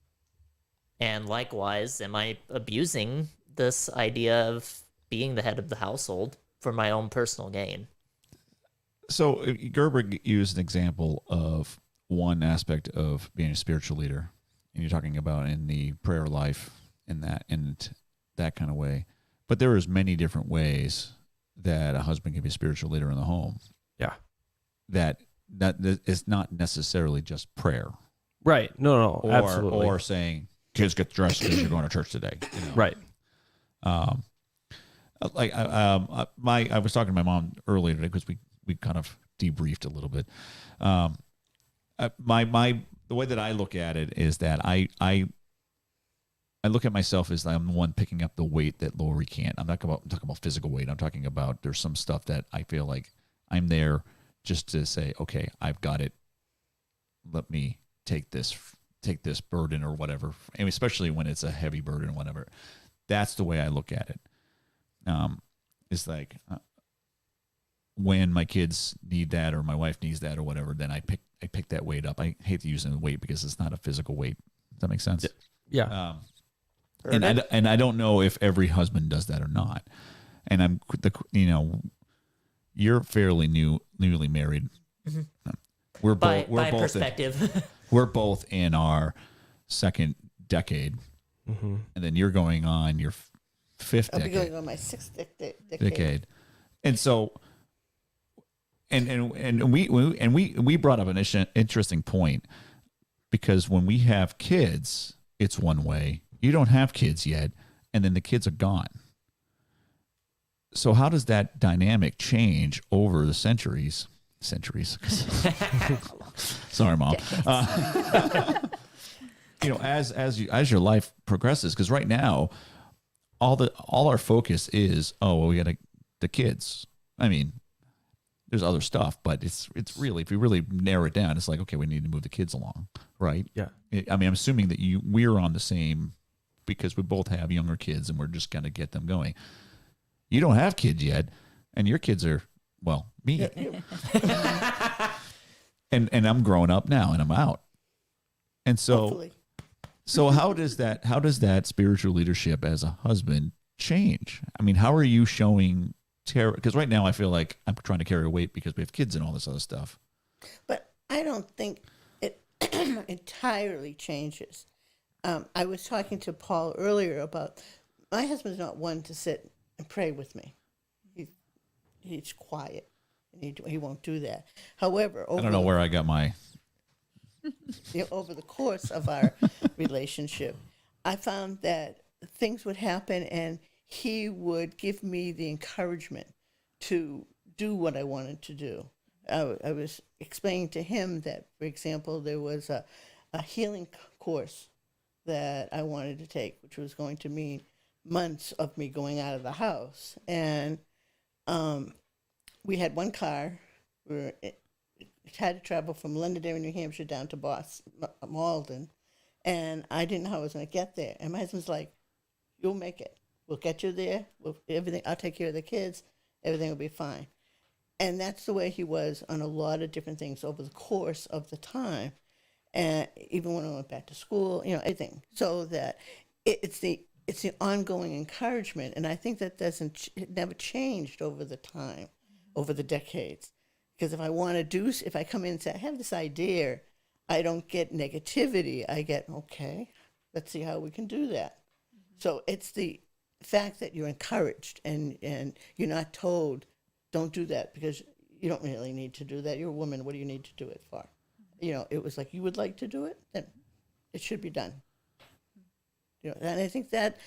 Speaker 5: And likewise, am I abusing this idea of being the head of the household for my own personal gain?
Speaker 2: So Gerber used an example of one aspect of being a spiritual leader, and you're talking about in the prayer life and that kind of way. But there is many different ways that a husband can be a spiritual leader in the home.
Speaker 3: Yeah.
Speaker 2: That is not necessarily just prayer.
Speaker 3: Right. No, absolutely.
Speaker 2: Or saying, kids get dressed because you're going to church today. You know?
Speaker 3: Right.
Speaker 2: I was talking to my mom earlier today because we kind of debriefed a little bit. The way that I look at it is that I look at myself as I'm the one picking up the weight that Lori can't. I'm talking about physical weight. I'm talking about there's some stuff that I feel like I'm there just to say, okay, I've got it. Let me take this burden or whatever, and especially when it's a heavy burden or whatever. That's the way I look at it. It's like when my kids need that or my wife needs that or whatever, then I pick that weight up. I hate to use the weight because it's not a physical weight. Does that make sense?
Speaker 3: Yeah.
Speaker 2: And I don't know if every husband does that or not. And you're fairly newly married.
Speaker 5: Mm-hmm.
Speaker 2: We're
Speaker 5: By
Speaker 2: both
Speaker 5: perspective.
Speaker 2: we're both in our second decade,
Speaker 3: Mm-hmm.
Speaker 2: and then you're going on your fifth
Speaker 4: I'll be
Speaker 2: decade.
Speaker 4: going on my sixth
Speaker 2: Decade. And so, and we brought up an interesting point, because when we have kids, it's one way. You don't have kids yet, and then the kids are gone. So how does that dynamic change over the centuries? Sorry, Mom. As your life progresses, because right now, all our focus is, we got the kids. I mean, there's other stuff, but it's really, if you really narrow it down, it's like, okay, we need to move the kids along, right?
Speaker 3: Yeah.
Speaker 2: I mean, I'm assuming that we're on the same, because we both have younger kids and we're just going to get them going. You don't have kids yet, and your kids are, me. and I'm growing up now, and I'm out. And so,
Speaker 4: Hopefully.
Speaker 2: so how does that spiritual leadership as a husband change? I mean, how are you showing terror? Because right now I feel like I'm trying to carry a weight because we have kids and all this other stuff.
Speaker 4: But I don't think it entirely changes. I was talking to Paul earlier about my husband's not one to sit and pray with me. He's quiet, and he won't do that. However,
Speaker 2: I don't know where I got my...
Speaker 4: over the course of our relationship, I found that things would happen, and he would give me the encouragement to do what I wanted to do. I was explaining to him that, for example, there was a healing course that I wanted to take, which was going to mean months of me going out of the house. And we had one car. We had to travel from Londonderry, New Hampshire, down to Malden. And I didn't know how I was going to get there. And my husband's like, you'll make it. We'll get you there. I'll take care of the kids. Everything will be fine. And that's the way he was on a lot of different things over the course of the time. And even when I went back to school, everything. So that it's the ongoing encouragement. And I think that it never changed over the time, over the decades. Because if I come in and say, I have this idea, I don't get negativity. I get, okay, let's see how we can do that. So it's the fact that you're encouraged and you're not told, don't do that because you don't really need to do that. You're a woman. What do you need to do it for? It was like, you would like to do it, then it should be done. And I think that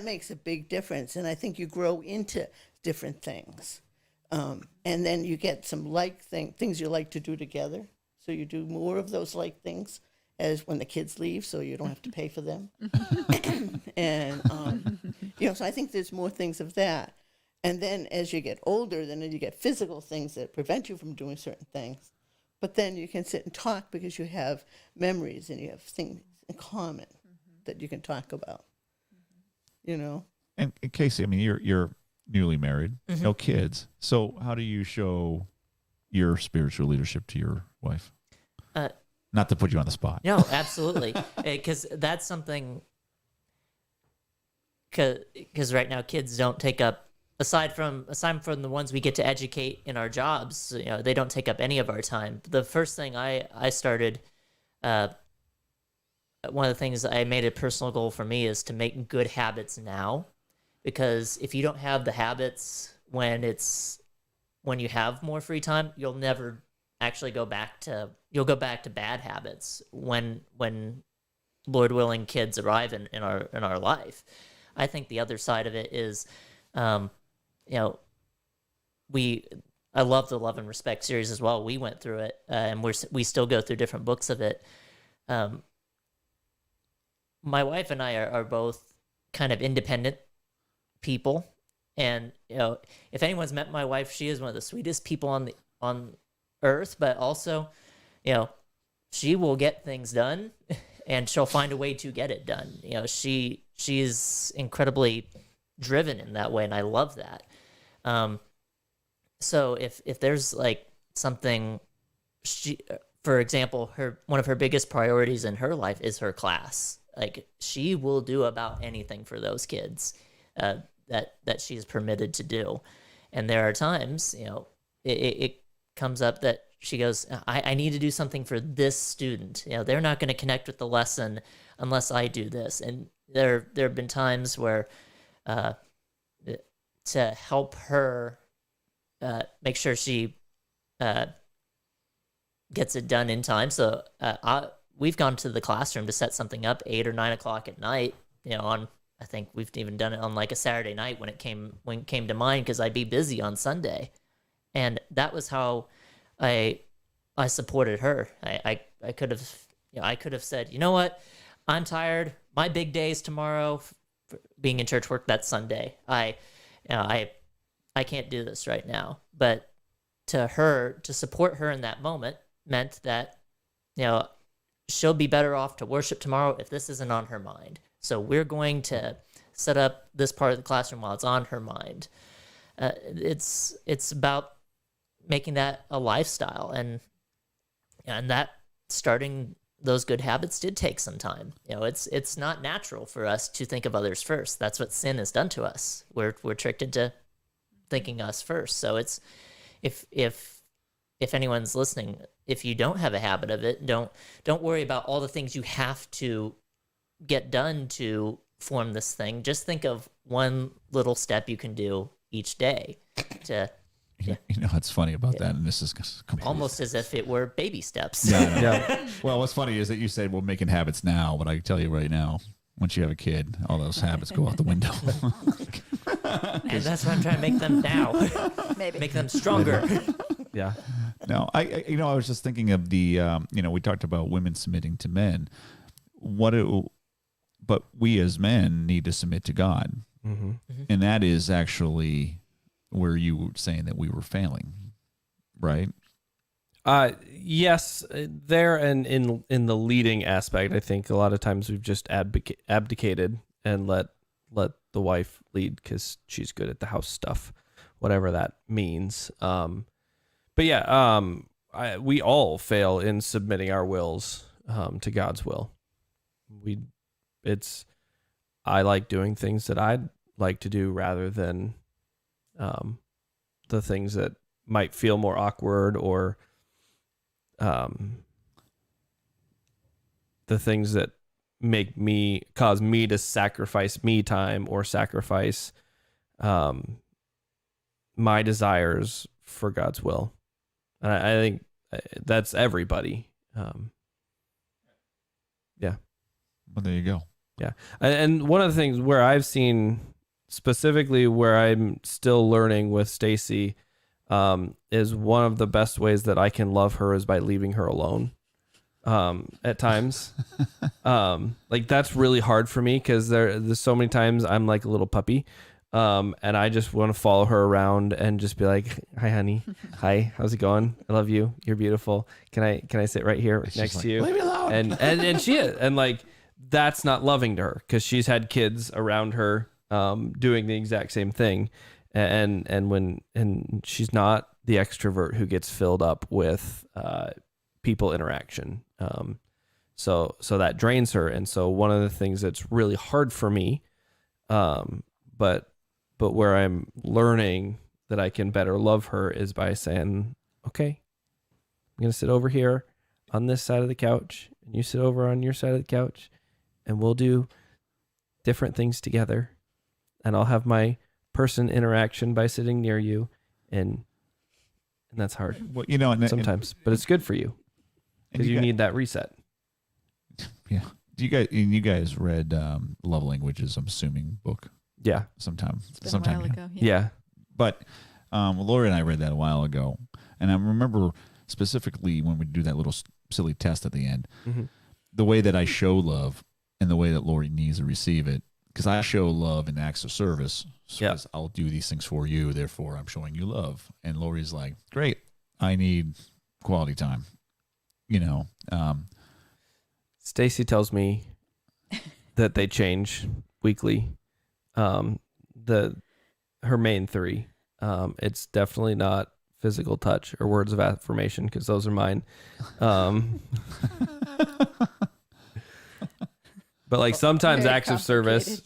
Speaker 4: makes a big difference. And I think you grow into different things. And then you get some things you like to do together. So you do more of those things as when the kids leave, so you don't have to pay for them. And, so I think there's more things of that. And then as you get older, then you get physical things that prevent you from doing certain things. But then you can sit and talk because you have memories and you have things in common that you can talk about,
Speaker 2: And Casey, I mean, you're newly married, no kids. So how do you show your spiritual leadership to your wife? Not to put you on the spot.
Speaker 5: No, absolutely. Because that's something because right now kids don't take up, aside from the ones we get to educate in our jobs, they don't take up any of our time. The first thing I started, one of the things I made a personal goal for me is to make good habits now, because if you don't have the habits when you have more free time, you'll never actually go back to bad habits when Lord willing kids arrive in our life. I think the other side of it is, I love the Love and Respect series as well. We went through it, and we still go through different books of it. My wife and I are both kind of independent people, and if anyone's met my wife, she is one of the sweetest people on earth. But also, she will get things done, and she'll find a way to get it done. She's incredibly driven in that way, and I love that. So if there's like something, for example, one of her biggest priorities in her life is her class. Like, she will do about anything for those kids that she's permitted to do. And there are times, it comes up that she goes, I need to do something for this student. They're not going to connect with the lesson unless I do this. And there have been times where to help her make sure she gets it done in time. So we've gone to the classroom to set something up 8 or 9 o'clock at night. I think we've even done it on like a Saturday night when it came to mind, because I'd be busy on Sunday, and that was how I supported her. I could have said, you know what, I'm tired. My big day is tomorrow. Being in church work, that's Sunday. I can't do this right now. But to support her in that moment meant that, she'll be better off to worship tomorrow if this isn't on her mind. So we're going to set up this part of the classroom while it's on her mind. It's about making that a lifestyle, and that starting those good habits did take some time. It's not natural for us to think of others first. That's what sin has done to us. We're tricked into thinking us first. So it's if anyone's listening, if you don't have a habit of it, don't worry about all the things you have to get done to form this thing. Just think of one little step you can do each day to.
Speaker 2: What's funny about that, and this is
Speaker 5: almost as if it were baby steps.
Speaker 2: Yeah. Well, what's funny is that you said, well, making habits now, but I can tell you right now, once you have a kid, all those habits go out the window.
Speaker 5: And that's why I'm trying to make them now.
Speaker 6: Maybe.
Speaker 5: Make them stronger.
Speaker 3: Yeah.
Speaker 2: No, I was just thinking of the, we talked about women submitting to men. But we as men need to submit to God.
Speaker 3: Mm-hmm.
Speaker 5: Mm-hmm.
Speaker 2: And that is actually where you were saying that we were failing, right?
Speaker 3: Yes, there, and in the leading aspect, I think a lot of times we've just abdicated and let the wife lead because she's good at the house stuff, whatever that means. But yeah, we all fail in submitting our wills to God's will. I like doing things that I'd like to do rather than the things that might feel more awkward, or the things that cause me to sacrifice me time or sacrifice my desires for God's will. And I think that's everybody. Yeah.
Speaker 2: Well, there you go.
Speaker 3: Yeah. And one of the things where I've seen specifically where I'm still learning with Stacy is one of the best ways that I can love her is by leaving her alone at times. Like, that's really hard for me because there's so many times I'm like a little puppy. And I just want to follow her around and just be like, "Hi, honey. Hi, how's it going? I love you. You're beautiful. Can I sit right here next to you?"
Speaker 2: Leave me alone.
Speaker 3: And she is, and like, that's not loving to her because she's had kids around her doing the exact same thing, and she's not the extrovert who gets filled up with people interaction. So that drains her, and so one of the things that's really hard for me But where I'm learning that I can better love her is by saying, okay, I'm going to sit over here on this side of the couch, and you sit over on your side of the couch, and we'll do different things together. And I'll have my person interaction by sitting near you, and that's hard.
Speaker 2: Well, you know,
Speaker 3: sometimes, but it's good for you because you need that reset.
Speaker 2: Yeah. You guys read Love Languages, I'm assuming, book?
Speaker 3: Yeah.
Speaker 2: Sometime
Speaker 6: a while ago.
Speaker 3: Yeah.
Speaker 2: But Lori and I read that a while ago, and I remember specifically when we do that little silly test at the end, the way that I show love and the way that Lori needs to receive it, because I show love in acts of service. So I'll do these things for you, therefore I'm showing you love. And Lori's like, great, I need quality time. You know,
Speaker 3: Stacy tells me that they change weekly. Her main three. It's definitely not physical touch or words of affirmation, because those are mine. But like sometimes acts of service,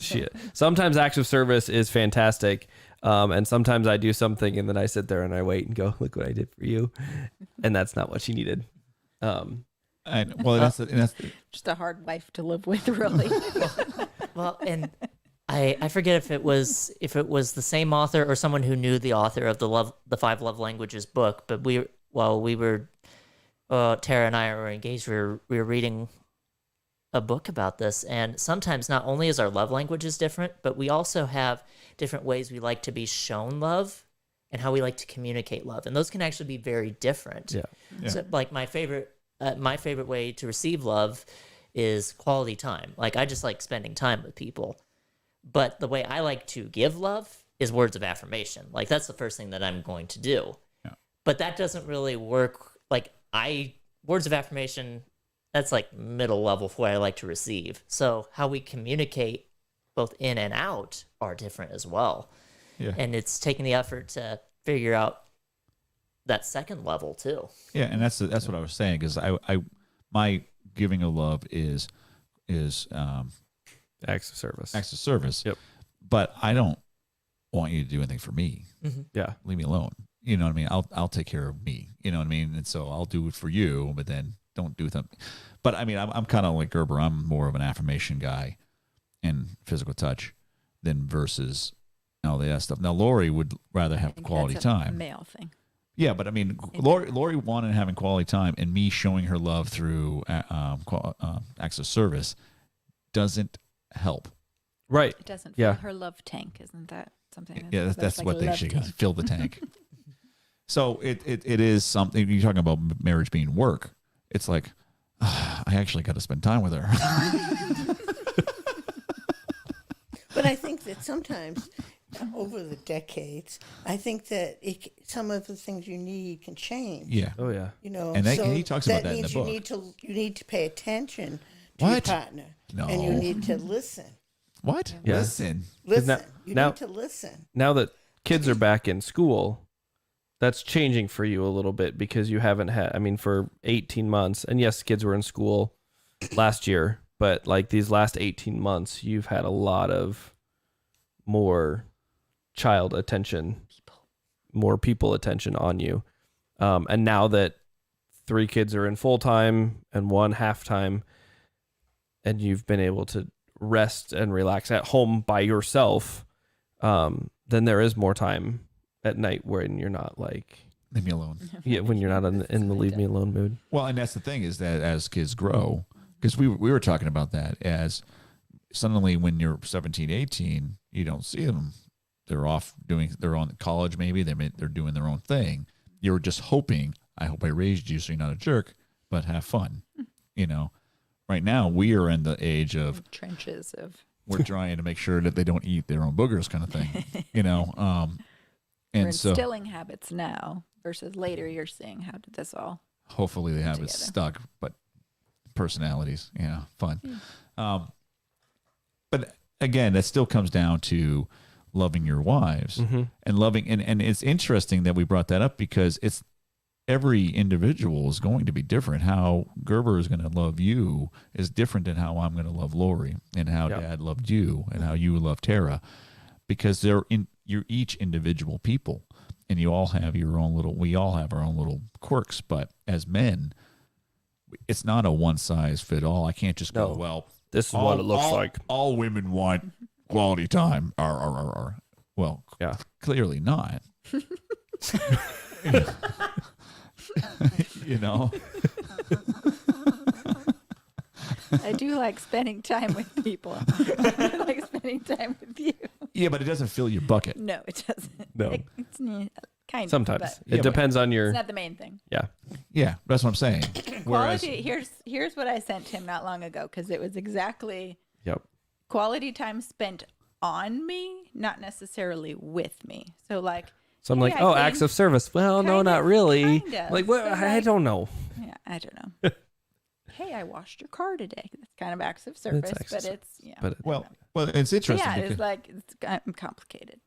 Speaker 3: sometimes acts of service is fantastic. And sometimes I do something and then I sit there and I wait and go, look what I did for you. And that's not what she needed.
Speaker 2: That's
Speaker 6: just a hard wife to live with, really.
Speaker 5: Well, and I forget if it was the same author or someone who knew the author of the 5 Love Languages book, but Tara and I were engaged, we were reading a book about this, and sometimes not only is our love languages different, but we also have different ways we like to be shown love and how we like to communicate love, and those can actually be very different.
Speaker 2: Yeah.
Speaker 5: So, like my favorite way to receive love is quality time. Like I just like spending time with people. But the way I like to give love is words of affirmation. Like that's the first thing that I'm going to do.
Speaker 2: Yeah.
Speaker 5: But that doesn't really work. Like words of affirmation, that's like middle level for what I like to receive. So how we communicate both in and out are different as well.
Speaker 2: Yeah.
Speaker 5: And it's taking the effort to figure out that second level too.
Speaker 2: Yeah, and that's what I was saying, because my giving of love is
Speaker 3: Acts of service.
Speaker 2: acts of service.
Speaker 3: Yep.
Speaker 2: But I don't want you to do anything for me.
Speaker 3: Yeah.
Speaker 2: Leave me alone. You know what I mean? I'll take care of me. You know what I mean? And so I'll do it for you, but then don't do them. But I mean, I'm kind of like Gerber. I'm more of an affirmation guy and physical touch than versus all the other stuff. Now, Lori would rather have quality
Speaker 6: that's a
Speaker 2: time.
Speaker 6: male thing.
Speaker 2: Yeah, but I mean, Lori wanted having quality time, and me showing her love through acts of service doesn't help.
Speaker 3: Right.
Speaker 6: It doesn't fill her love tank, isn't that something?
Speaker 2: That's
Speaker 6: like
Speaker 2: what
Speaker 6: a
Speaker 2: they
Speaker 6: love
Speaker 2: should
Speaker 6: tank.
Speaker 2: fill the tank. So it is something. You're talking about marriage being work. It's like I actually got to spend time with her.
Speaker 4: But I think that sometimes over the decades, I think that some of the things you need can change.
Speaker 2: Yeah.
Speaker 3: Oh yeah.
Speaker 4: You know,
Speaker 2: And
Speaker 4: so
Speaker 2: he talks about that in the
Speaker 4: means
Speaker 2: book.
Speaker 4: you need to pay attention to
Speaker 2: What?
Speaker 4: your partner.
Speaker 2: No.
Speaker 4: And you need to listen.
Speaker 2: What?
Speaker 3: Yeah.
Speaker 2: Listen.
Speaker 4: Listen. You
Speaker 3: now-
Speaker 4: need to listen.
Speaker 3: Now that kids are back in school, that's changing for you a little bit, because you haven't had, for 18 months, and yes, kids were in school last year, but like these last 18 months, you've had a lot of more child attention, more people attention on you. And now that 3 kids are in full time and 1 half time, and you've been able to rest and relax at home by yourself, then there is more time at night when you're not like,
Speaker 2: Leave me alone.
Speaker 3: yeah, when you're not in the leave me alone mood.
Speaker 2: Well, and that's the thing, is that as kids grow, because we were talking about that, as suddenly when you're 17, 18, you don't see them. They're off they're on college, maybe they're doing their own thing. You're just hoping, I hope I raised you so you're not a jerk, but have fun. You know, right now we are in the age of
Speaker 6: Trenches of.
Speaker 2: we're trying to make sure that they don't eat their own boogers, kind of thing. You know,
Speaker 6: We're
Speaker 2: and so
Speaker 6: instilling habits now versus later. You're seeing how did this all?
Speaker 2: hopefully they have it
Speaker 6: together.
Speaker 2: stuck, but personalities, yeah, fun. But again, that still comes down to loving your wives and loving, and it's interesting that we brought that up, because every individual is going to be different. How Gerber is going to love you is different than how I'm going to love Lori, and how Dad loved you, and how you love Tara, because you're each individual people, and you all have your own little. We all have our own little quirks, but as men, it's not a one size fit all. I can't just go, well,
Speaker 3: this is what it looks like.
Speaker 2: All women want quality time. Well, clearly not. You know.
Speaker 6: I do like spending time with people. I like spending time with you.
Speaker 2: Yeah, but it doesn't fill your bucket.
Speaker 6: No, it doesn't.
Speaker 3: No.
Speaker 6: It's kind
Speaker 3: Sometimes
Speaker 6: of.
Speaker 3: it depends on your.
Speaker 6: It's not the main thing.
Speaker 3: Yeah.
Speaker 2: Yeah, that's what I'm saying.
Speaker 6: Quality. Here's what I sent him not long ago, because it was exactly quality time spent on me, not necessarily with me. So like.
Speaker 3: So I'm like, acts of service. Well, no, not really. Like, what? I don't know.
Speaker 6: Yeah, I don't know. Hey, I washed your car today. That's kind of acts of service, but it's
Speaker 2: well, it's interesting.
Speaker 6: Yeah, it's like it's complicated.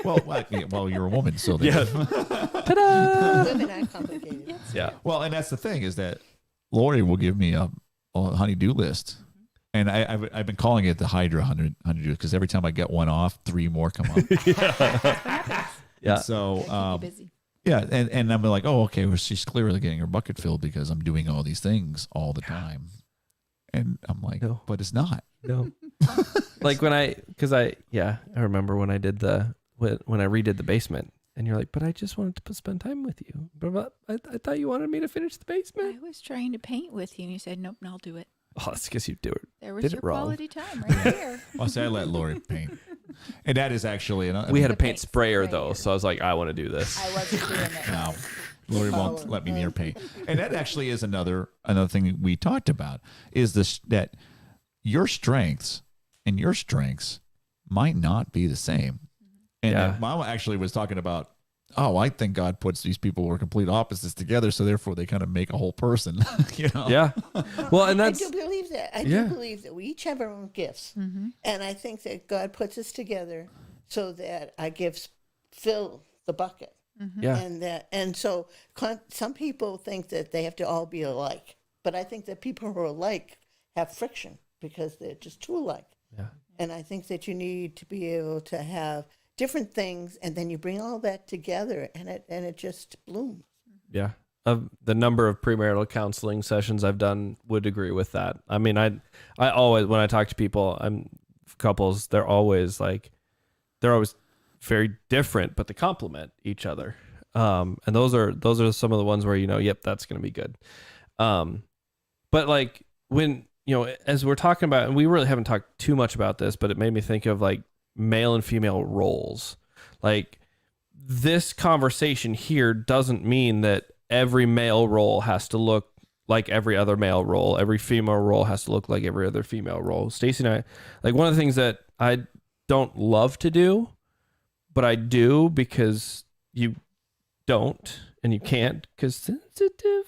Speaker 2: Well, you're a woman, so
Speaker 3: Ta-da!
Speaker 4: Women are complicated.
Speaker 6: Yes.
Speaker 3: Yeah.
Speaker 2: Well, and that's the thing, is that Lori will give me a honey-do list. And I've been calling it the Hydra honey-do, because every time I get one off, 3 more come up.
Speaker 3: Yeah.
Speaker 2: So,
Speaker 6: Busy.
Speaker 2: yeah, and I'm like, oh, okay, well, she's clearly getting her bucket filled because I'm doing all these things all the time. And I'm like, but it's not.
Speaker 3: No. Like I remember when I did when I redid the basement, and you're like, but I just wanted to spend time with you. But I thought you wanted me to finish the basement.
Speaker 6: I was trying to paint with you, and you said, nope, I'll do it.
Speaker 3: Oh, that's because you do it.
Speaker 6: There was
Speaker 3: did
Speaker 6: your
Speaker 3: it wrong.
Speaker 6: quality time right there.
Speaker 2: Well, see, I let Lori paint. And that is actually...
Speaker 3: We had a
Speaker 6: The
Speaker 3: paint
Speaker 6: paint
Speaker 3: sprayer,
Speaker 6: sprayer.
Speaker 3: so I was like, I want to do this.
Speaker 6: I wasn't doing it.
Speaker 2: No, Lori won't let me near paint. And that actually is another thing that we talked about, is that your strengths and your strengths might not be the same. And Mama actually was talking about, I think God puts these people who are complete opposites together, so therefore they kind of make a whole person. You know?
Speaker 3: Yeah. Well, and
Speaker 4: I
Speaker 3: that's...
Speaker 4: do believe that. I do believe that we each have our own gifts.
Speaker 6: Mm-hmm.
Speaker 4: And I think that God puts us together so that our gifts fill the bucket.
Speaker 6: Mm-hmm.
Speaker 3: Yeah.
Speaker 4: And so some people think that they have to all be alike. But I think that people who are alike have friction because they're just too alike.
Speaker 3: Yeah.
Speaker 4: And I think that you need to be able to have different things, and then you bring all that together, and it just blooms.
Speaker 3: Yeah. The number of premarital counseling sessions I've done would agree with that. I mean, I always, when I talk to people, couples, they're always very different, but they complement each other. And those are some of the ones where, yep, that's going to be good. But like when, as we're talking about, and we really haven't talked too much about this, but it made me think of like male and female roles. Like this conversation here doesn't mean that every male role has to look like every other male role. Every female role has to look like every other female role. Stacy and I, like one of the things that I don't love to do, but I do because you don't and you can't because sensitive,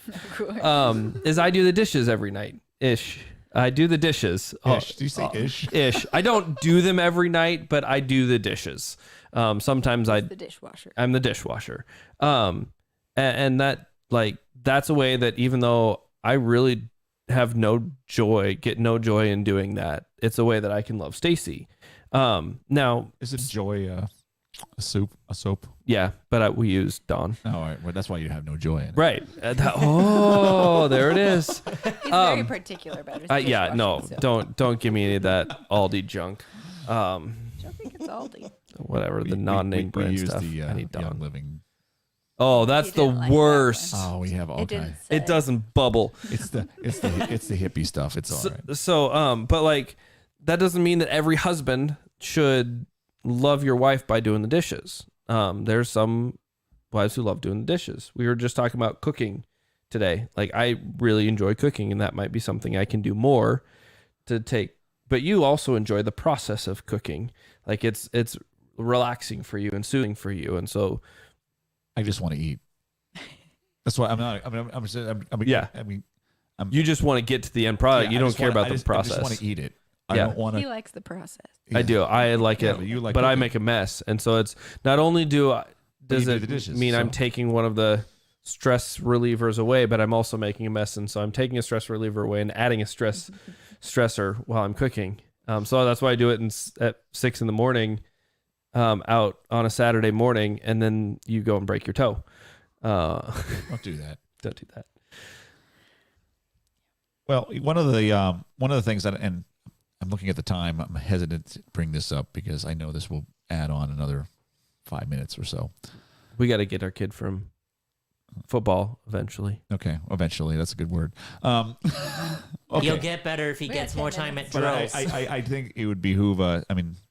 Speaker 3: is I do the dishes every night ish. I do the dishes.
Speaker 2: Ish. Do you say ish?
Speaker 3: Ish. I don't do them every night, but I do the dishes. Sometimes
Speaker 6: the dishwasher.
Speaker 3: I'm the dishwasher. And that, like, that's a way that even though I really have get no joy in doing that, it's a way that I can love Stacy. Now,
Speaker 2: is it joy a soap?
Speaker 3: Yeah, but we use Dawn.
Speaker 2: Oh, all right. Well, that's why you have no joy in it.
Speaker 3: Right. There it is.
Speaker 6: He's very particular about his
Speaker 3: yeah, no,
Speaker 6: soap.
Speaker 3: don't give me any of that Aldi junk.
Speaker 6: I don't think it's Aldi.
Speaker 3: Whatever, the non-name brand
Speaker 2: use
Speaker 3: stuff.
Speaker 2: The
Speaker 3: I need Dawn.
Speaker 2: Young Living.
Speaker 3: Oh, that's
Speaker 6: You
Speaker 3: the
Speaker 6: didn't like that
Speaker 3: worst.
Speaker 2: Oh, we have all
Speaker 6: It didn't
Speaker 2: kinds.
Speaker 6: say.
Speaker 3: It doesn't bubble.
Speaker 2: It's the hippie stuff. It's all right.
Speaker 3: So, but like that doesn't mean that every husband should love your wife by doing the dishes. There's some wives who love doing the dishes. We were just talking about cooking today. Like I really enjoy cooking, and that might be something I can do more to take. But you also enjoy the process of cooking. Like it's relaxing for you and soothing for you, and so
Speaker 2: I just want to eat. That's why I'm not.
Speaker 3: you just want to get to the end product.
Speaker 2: Yeah,
Speaker 3: you don't care about the process.
Speaker 2: I just want to eat it. I
Speaker 3: Yeah.
Speaker 2: don't want
Speaker 6: He
Speaker 2: to.
Speaker 6: likes the process.
Speaker 3: I do. I like
Speaker 2: Yeah,
Speaker 3: it,
Speaker 2: but you like
Speaker 3: but I
Speaker 2: cooking.
Speaker 3: make a mess, and so it's not only does
Speaker 2: you do
Speaker 3: it
Speaker 2: the dishes,
Speaker 3: mean I'm
Speaker 2: so-
Speaker 3: taking one of the stress relievers away, but I'm also making a mess. And so I'm taking a stress reliever away and adding a stressor while I'm cooking. So that's why I do it at 6 a.m. Out on a Saturday morning, and then you go and break your toe.
Speaker 2: Don't do that.
Speaker 3: Don't do that.
Speaker 2: Well, one of the things that, and I'm looking at the time, I'm hesitant to bring this up because I know this will add on another 5 minutes or so.
Speaker 3: We got to get our kid from football eventually.
Speaker 2: Okay, eventually. That's a good word. Okay.
Speaker 5: He'll get better if he gets more time at drills.
Speaker 2: I think it would behoove.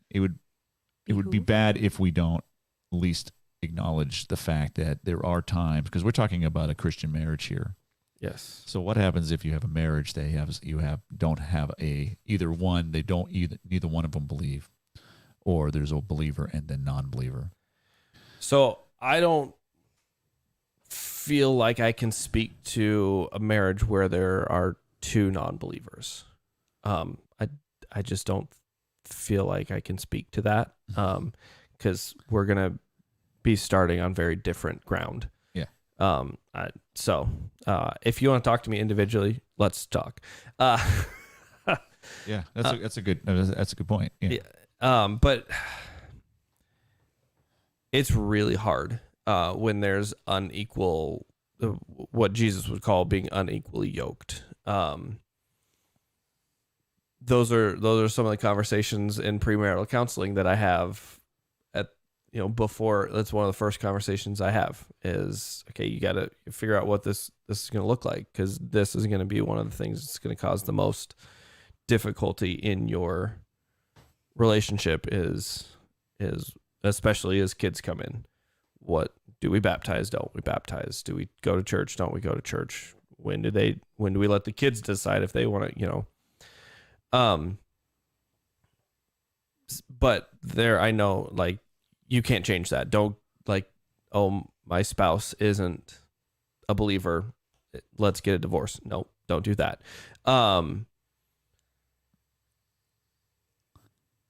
Speaker 2: It would be bad if we don't at least acknowledge the fact that there are times, because we're talking about a Christian marriage here.
Speaker 3: Yes.
Speaker 2: So what happens if you have a marriage that neither one of them believe, or there's a believer and then non-believer? So
Speaker 3: I don't feel like I can speak to a marriage where there are two non-believers. I just don't feel like I can speak to that because we're gonna be starting on very different ground.
Speaker 2: Yeah.
Speaker 3: If you want to talk to me individually, let's talk.
Speaker 2: Yeah, that's a good point. Yeah.
Speaker 3: But it's really hard when there's unequal, what Jesus would call being unequally yoked. Those are some of the conversations in premarital counseling that I have before. That's one of the first conversations I have is, okay, you got to figure out what this is going to look like, because this is going to be one of the things that's going to cause the most difficulty in your relationship is especially as kids come in. What do we baptize? Don't we baptize? Do we go to church? Don't we go to church? When do we let the kids decide if they want to, but there, I know, like, you can't change that. Don't my spouse isn't a believer, let's get a divorce. No, don't do that.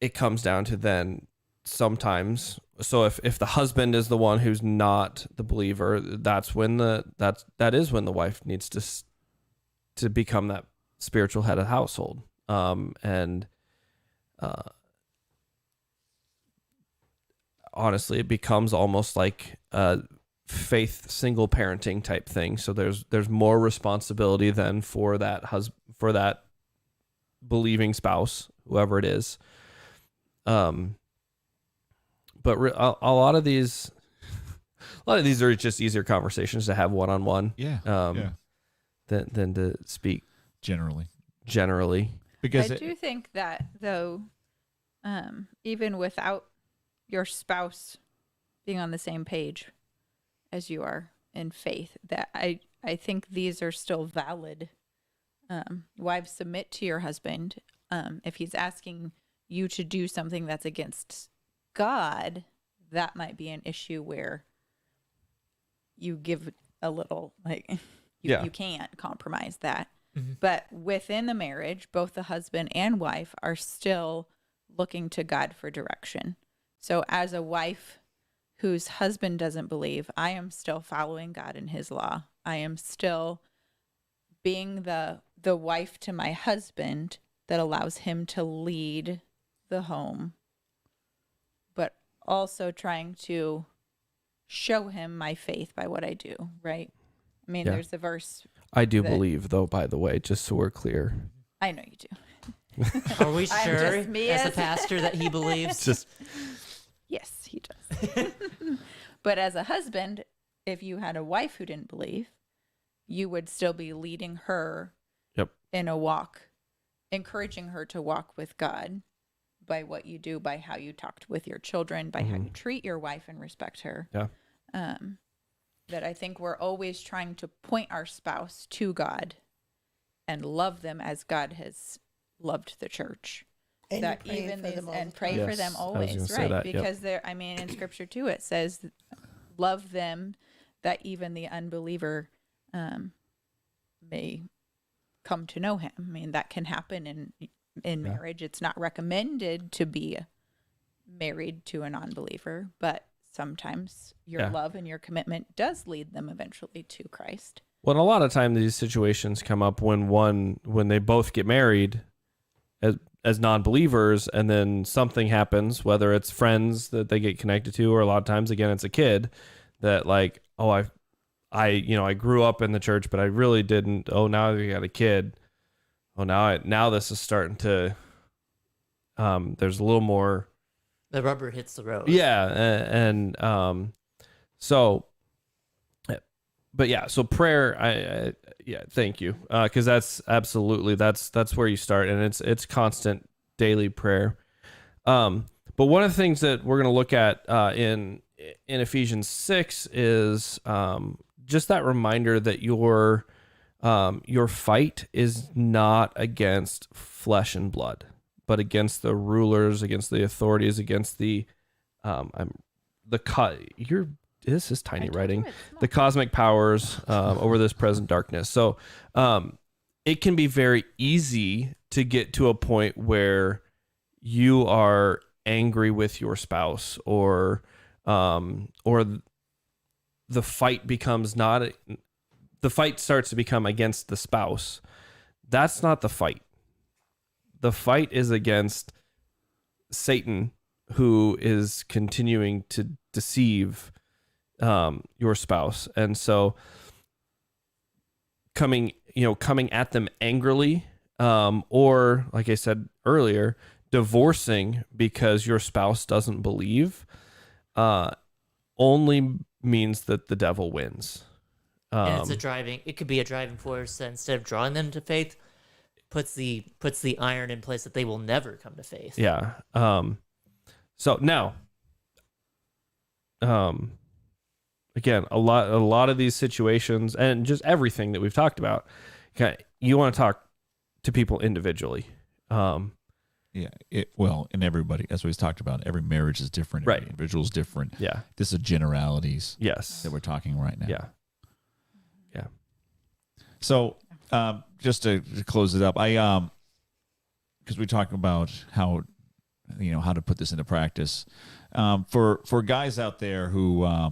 Speaker 3: It comes down to then sometimes. So if the husband is the one who's not the believer, that's when that is when the wife needs to become that spiritual head of the household. Honestly, it becomes almost like a faith single parenting type thing. So there's more responsibility then for that believing spouse, whoever it is. But a lot of these are just easier conversations to have one-on-one.
Speaker 2: Yeah.
Speaker 3: Than to speak
Speaker 2: generally.
Speaker 6: Because I do think that, though, even without your spouse being on the same page as you are in faith, that I think these are still valid. Wives, submit to your husband. If he's asking you to do something that's against God, that might be an issue where you give a little, you can't compromise that. Mm-hmm. But within the marriage, both the husband and wife are still looking to God for direction. So as a wife whose husband doesn't believe, I am still following God and his law. I am still being the wife to my husband that allows him to lead the home, but also trying to show him my faith by what I do, right? I mean, there's a verse.
Speaker 3: I do believe, though, by the way, just so we're clear.
Speaker 6: I know you do.
Speaker 5: Are we sure, as a pastor, that he believes?
Speaker 6: Yes, he does. But as a husband, if you had a wife who didn't believe, you would still be leading her in a walk, encouraging her to walk with God by what you do, by how you talk with your children, by how you treat your wife and respect her. Yeah. That I think we're always trying to point our spouse to God and love them as God has loved the church.
Speaker 4: And
Speaker 6: that
Speaker 4: pray
Speaker 6: even
Speaker 4: for
Speaker 6: these,
Speaker 4: them all
Speaker 6: and
Speaker 4: the
Speaker 6: pray
Speaker 4: time.
Speaker 6: for them always, right? Because they're, I mean, in scripture too, it says, love them that even the unbeliever may come to know him. I mean, that can happen in marriage. It's not recommended to be married to a non-believer, but sometimes your
Speaker 3: Yeah.
Speaker 6: love and your commitment does lead them eventually to Christ.
Speaker 3: Well, and a lot of time these situations come up when they both get married as non-believers, and then something happens, whether it's friends that they get connected to, or a lot of times, again, it's a kid that like, oh, I grew up in the church, but I really didn't. Oh, now you got a kid. Oh, now this is starting to. There's a little more.
Speaker 5: The rubber hits the road.
Speaker 3: Yeah, and so. But yeah, so prayer, thank you, because that's absolutely that's where you start, and it's constant daily prayer. But one of the things that we're going to look at in Ephesians 6 is just that reminder that your fight is not against flesh and blood, but against the rulers, against the authorities, against this is tiny writing, the cosmic powers over this present darkness. So it can be very easy to get to a point where you are angry with your spouse, or the fight starts to become against the spouse. That's not the fight. The fight is against Satan, who is continuing to deceive your spouse. And so coming at them angrily, or like I said earlier, divorcing because your spouse doesn't believe, only means that the devil wins.
Speaker 5: And it could be a driving force that instead of drawing them to faith, puts the iron in place that they will never come to faith.
Speaker 3: Yeah. So now, again, a lot of these situations, and just everything that we've talked about, okay, you want to talk to people individually.
Speaker 2: And everybody, as we've talked about, every marriage is different.
Speaker 3: Right.
Speaker 2: Every individual is different.
Speaker 3: Yeah.
Speaker 2: This is generalities.
Speaker 3: Yes.
Speaker 2: That we're talking right now.
Speaker 3: Yeah. Yeah.
Speaker 2: So, just to close it up, because we talked about how to put this into practice, for guys out there who are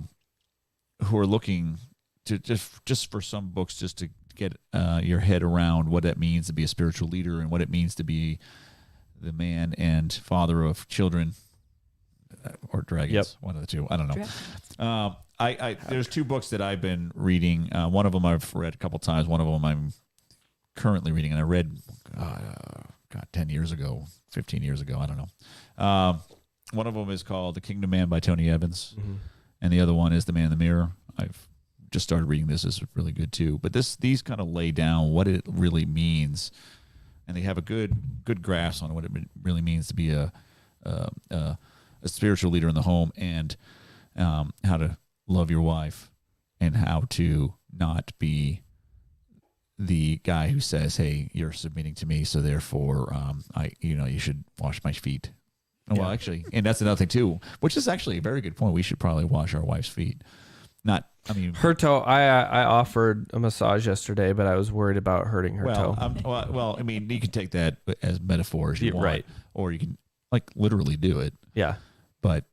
Speaker 2: looking to just for some books, just to get your head around what it means to be a spiritual leader and what it means to be the man and father of children or dragons.
Speaker 3: Yep.
Speaker 2: One of the two. I don't know. There's two books that I've been reading. One of them I've read a couple times. One of them I'm currently reading, and I read 10 years ago, 15 years ago. I don't know. One of them is called The Kingdom Man by Tony Evans, and the other one is The Man in the Mirror. I've just started reading this. This is really good too. But these kind of lay down what it really means, and they have a good grasp on what it really means to be a spiritual leader in the home, and how to love your wife, and how to not be the guy who says, "Hey, you're submitting to me, so therefore, you should wash my feet."
Speaker 3: Yeah.
Speaker 2: Well, actually, and that's another thing too, which is actually a very good point. We should probably wash our wife's feet. Her
Speaker 3: toe. I offered a massage yesterday, but I was worried about hurting her toe.
Speaker 2: You can take that as metaphor as you want,
Speaker 3: right?
Speaker 2: Or you can literally do it.
Speaker 3: Yeah.
Speaker 2: But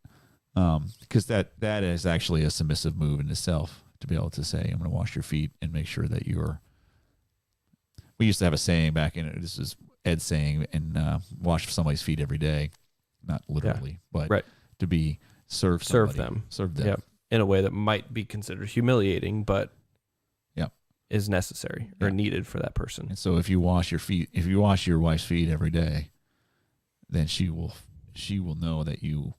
Speaker 2: because that is actually a submissive move in itself, to be able to say, "I'm going to wash your feet," and make sure that you're. We used to have a saying back in, this is Ed's saying, and wash somebody's feet every day, not literally, but
Speaker 3: right.
Speaker 2: to be serve them.
Speaker 3: Yep. In a way that might be considered humiliating, but
Speaker 2: yep,
Speaker 3: is necessary or needed for that person.
Speaker 2: And so if you wash your wife's feet every day, then she will know that you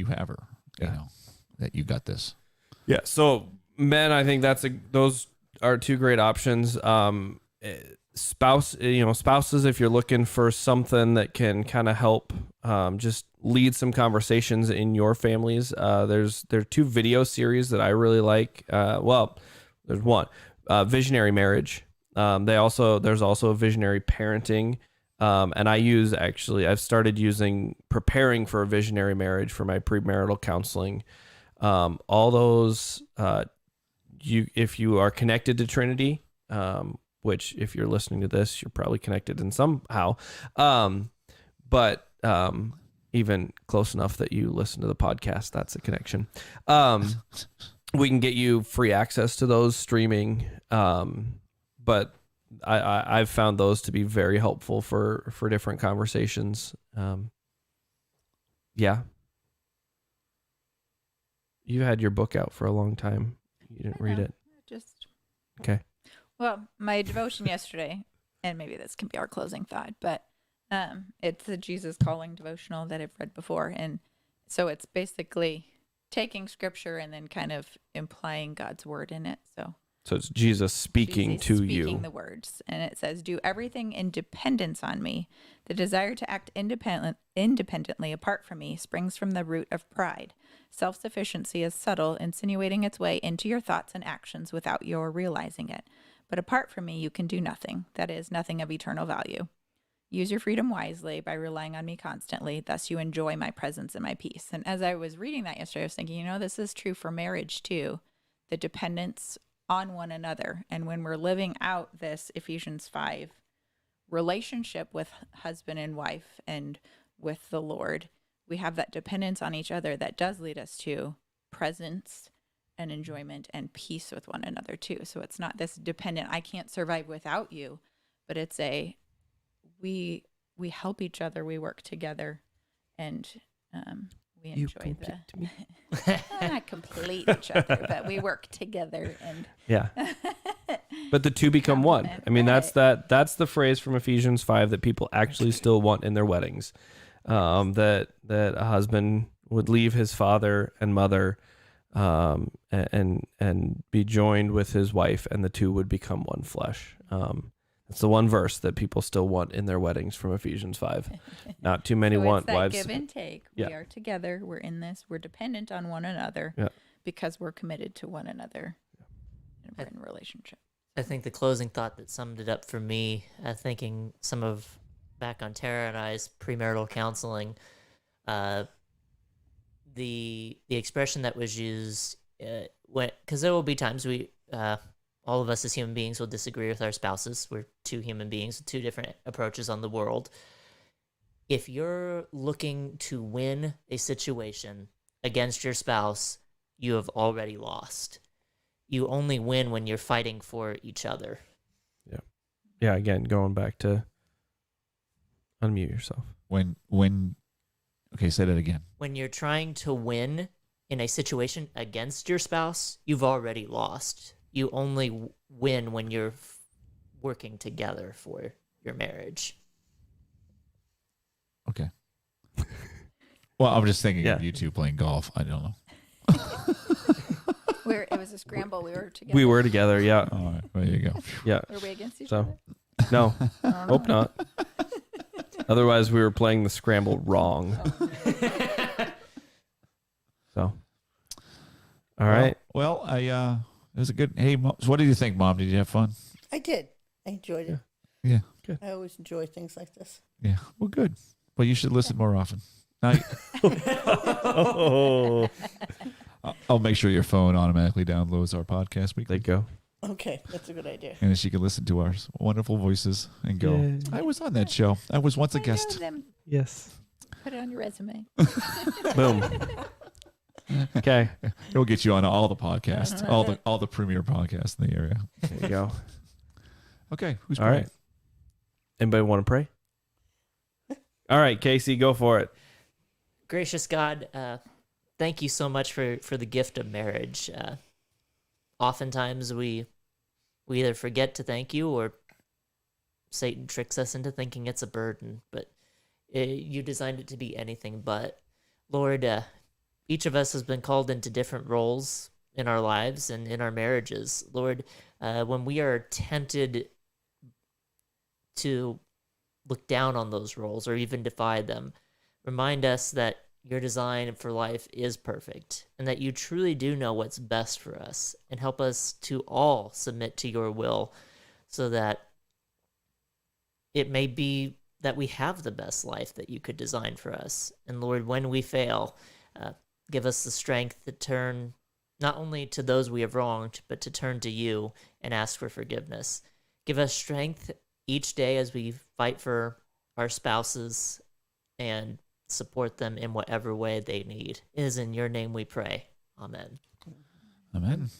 Speaker 2: have her, that you got this.
Speaker 3: Yeah. So men, I think those are two great options. Spouses, if you're looking for something that can kind of help just lead some conversations in your families, there are two video series that I really like. There's one, Visionary Marriage. There's also Visionary Parenting. And I've started preparing for a visionary marriage for my premarital counseling. All those, if you are connected to Trinity, which if you're listening to this, you're probably connected in somehow. But even close enough that you listen to the podcast. That's a connection. We can get you free access to those streaming. But I've found those to be very helpful for different conversations. Yeah. You had your book out for a long time. You didn't read it.
Speaker 6: Just
Speaker 3: Okay.
Speaker 6: Well, my devotion yesterday, and maybe this can be our closing thought, but it's the Jesus Calling devotional that I've read before. And so it's basically taking scripture and then kind of implying God's word in it. So
Speaker 3: it's Jesus speaking
Speaker 6: Jesus
Speaker 3: to
Speaker 6: speaking
Speaker 3: you.
Speaker 6: the words. And it says, do everything in dependence on me. The desire to act independently apart from me springs from the root of pride. Self-sufficiency is subtle, insinuating its way into your thoughts and actions without your realizing it. But apart from me, you can do nothing. That is, nothing of eternal value. Use your freedom wisely by relying on me constantly. Thus you enjoy my presence and my peace. And as I was reading that yesterday, I was thinking, this is true for marriage too. The dependence on one another. And when we're living out this Ephesians 5 relationship with husband and wife and with the Lord, we have that dependence on each other that does lead us to presence and enjoyment and peace with one another too. So it's not this dependent, I can't survive without you, but it's we help each other, we work together, and we enjoy not complete each other, but we work together and
Speaker 3: But the two become one. I mean,
Speaker 6: Right.
Speaker 3: that's the phrase from Ephesians 5 that people actually still want in their weddings. That a husband would leave his father and mother and be joined with his wife, and the two would become one flesh. It's the one verse that people still want in their weddings from Ephesians 5. Not too many
Speaker 6: so
Speaker 3: want
Speaker 6: it's that
Speaker 3: wives.
Speaker 6: give and take.
Speaker 3: Yeah.
Speaker 6: We are together. We're in this. We're dependent on one another because we're committed to one another. And we're in a relationship.
Speaker 5: I think the closing thought that summed it up for me, thinking back on Tara and I's premarital counseling, the expression that was used because there will be times we all of us as human beings will disagree with our spouses. We're two human beings with two different approaches on the world. If you're looking to win a situation against your spouse, you have already lost. You only win when you're fighting for each other.
Speaker 3: Yeah, again, going back to unmute yourself.
Speaker 2: Okay, say that again.
Speaker 5: When you're trying to win in a situation against your spouse, you've already lost. You only win when you're working together for your marriage.
Speaker 2: Okay. Well, I'm just thinking of you two playing golf. I don't know.
Speaker 6: It was a scramble. We were together.
Speaker 3: We were together, yeah.
Speaker 2: All right, there you go.
Speaker 3: Yeah.
Speaker 6: Were we against each
Speaker 3: So,
Speaker 6: other?
Speaker 3: no, hope not. Otherwise, we were playing the scramble wrong. So, all right.
Speaker 2: Well, it was a good. Hey, Mom, so what did you think, Mom? Did you have fun?
Speaker 4: I did. I enjoyed it.
Speaker 2: Yeah.
Speaker 4: I always enjoy things like this.
Speaker 2: Yeah. Well, good. Well, you should listen more often. Now, I'll make sure your phone automatically downloads our podcast
Speaker 3: There
Speaker 2: weekly,
Speaker 3: you go.
Speaker 4: Okay, that's a good idea.
Speaker 2: and then she can listen to our wonderful voices and go,
Speaker 3: Yay.
Speaker 2: I was on that show. I was once a
Speaker 6: I know
Speaker 2: guest.
Speaker 6: them.
Speaker 3: Yes.
Speaker 6: Put it on your resume.
Speaker 3: Boom. Okay.
Speaker 2: It'll get you on all the podcasts, all the premier podcasts in the area.
Speaker 3: There you go.
Speaker 2: Okay. Who's
Speaker 3: All
Speaker 2: praying?
Speaker 3: right. Anybody want to pray? All right, Casey, go for it.
Speaker 5: Gracious God, thank you so much for the gift of marriage. Oftentimes we either forget to thank you or Satan tricks us into thinking it's a burden, but you designed it to be anything but. Lord, each of us has been called into different roles in our lives and in our marriages. Lord, when we are tempted to look down on those roles or even defy them, remind us that your design for life is perfect and that you truly do know what's best for us, and help us to all submit to your will so that it may be that we have the best life that you could design for us. And Lord, when we fail, give us the strength to turn not only to those we have wronged, but to turn to you and ask for forgiveness. Give us strength each day as we fight for our spouses and support them in whatever way they need. It is in your name we pray. Amen.
Speaker 2: Amen.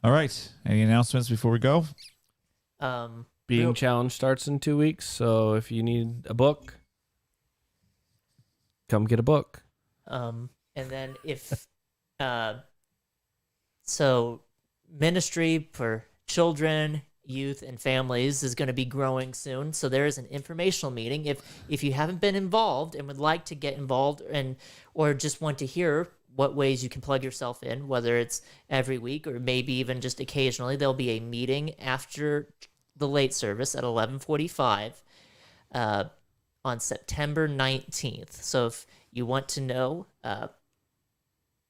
Speaker 2: All right. Any announcements before we go?
Speaker 3: Being Challenge starts in 2 weeks, so if you need a book, come get a book.
Speaker 5: And then if so ministry for children, youth, and families is going to be growing soon. So there is an informational meeting. If you haven't been involved and would like to get involved or just want to hear what ways you can plug yourself in, whether it's every week or maybe even just occasionally, there'll be a meeting after the late service at 11:45 on September 19th. So if you want to know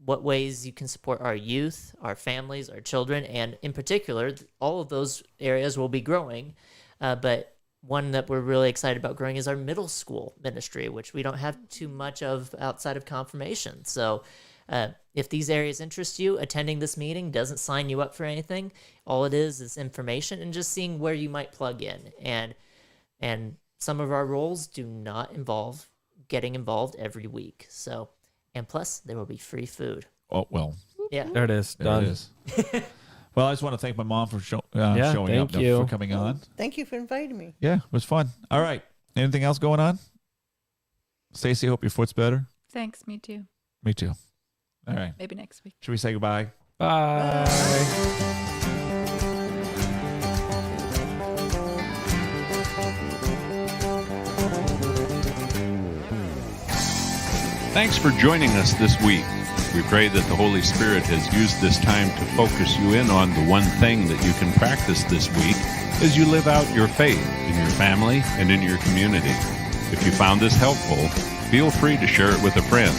Speaker 5: what ways you can support our youth, our families, our children, and in particular, all of those areas will be growing. But one that we're really excited about growing is our middle school ministry, which we don't have too much of outside of confirmation. So if these areas interest you, attending this meeting doesn't sign you up for anything. All it is information and just seeing where you might plug in. And some of our roles do not involve getting involved every week. So, and plus, there will be free food.
Speaker 2: Oh, well.
Speaker 5: Yeah.
Speaker 3: There it is.
Speaker 2: There
Speaker 3: Done.
Speaker 2: it is. Well, I just want to thank my mom for showing
Speaker 3: thank
Speaker 2: up,
Speaker 3: you.
Speaker 2: for coming on.
Speaker 4: Thank you for inviting me.
Speaker 2: Yeah, it was fun. All right. Anything else going on? Stacey, hope your foot's better.
Speaker 6: Thanks. Me too.
Speaker 2: Me too. All right.
Speaker 6: Maybe next week.
Speaker 2: Should we say goodbye?
Speaker 3: Bye.
Speaker 7: Thanks for joining us this week. We pray that the Holy Spirit has used this time to focus you in on the one thing that you can practice this week as you live out your faith in your family and in your community. If you found this helpful, feel free to share it with a friend.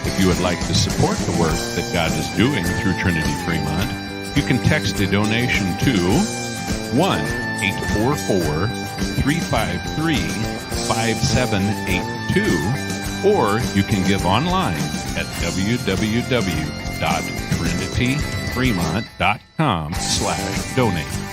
Speaker 7: If you would like to support the work that God is doing through Trinity Fremont, you can text a donation to 1-844-353-5782, or you can give online at www.trinityfremont.com/donate.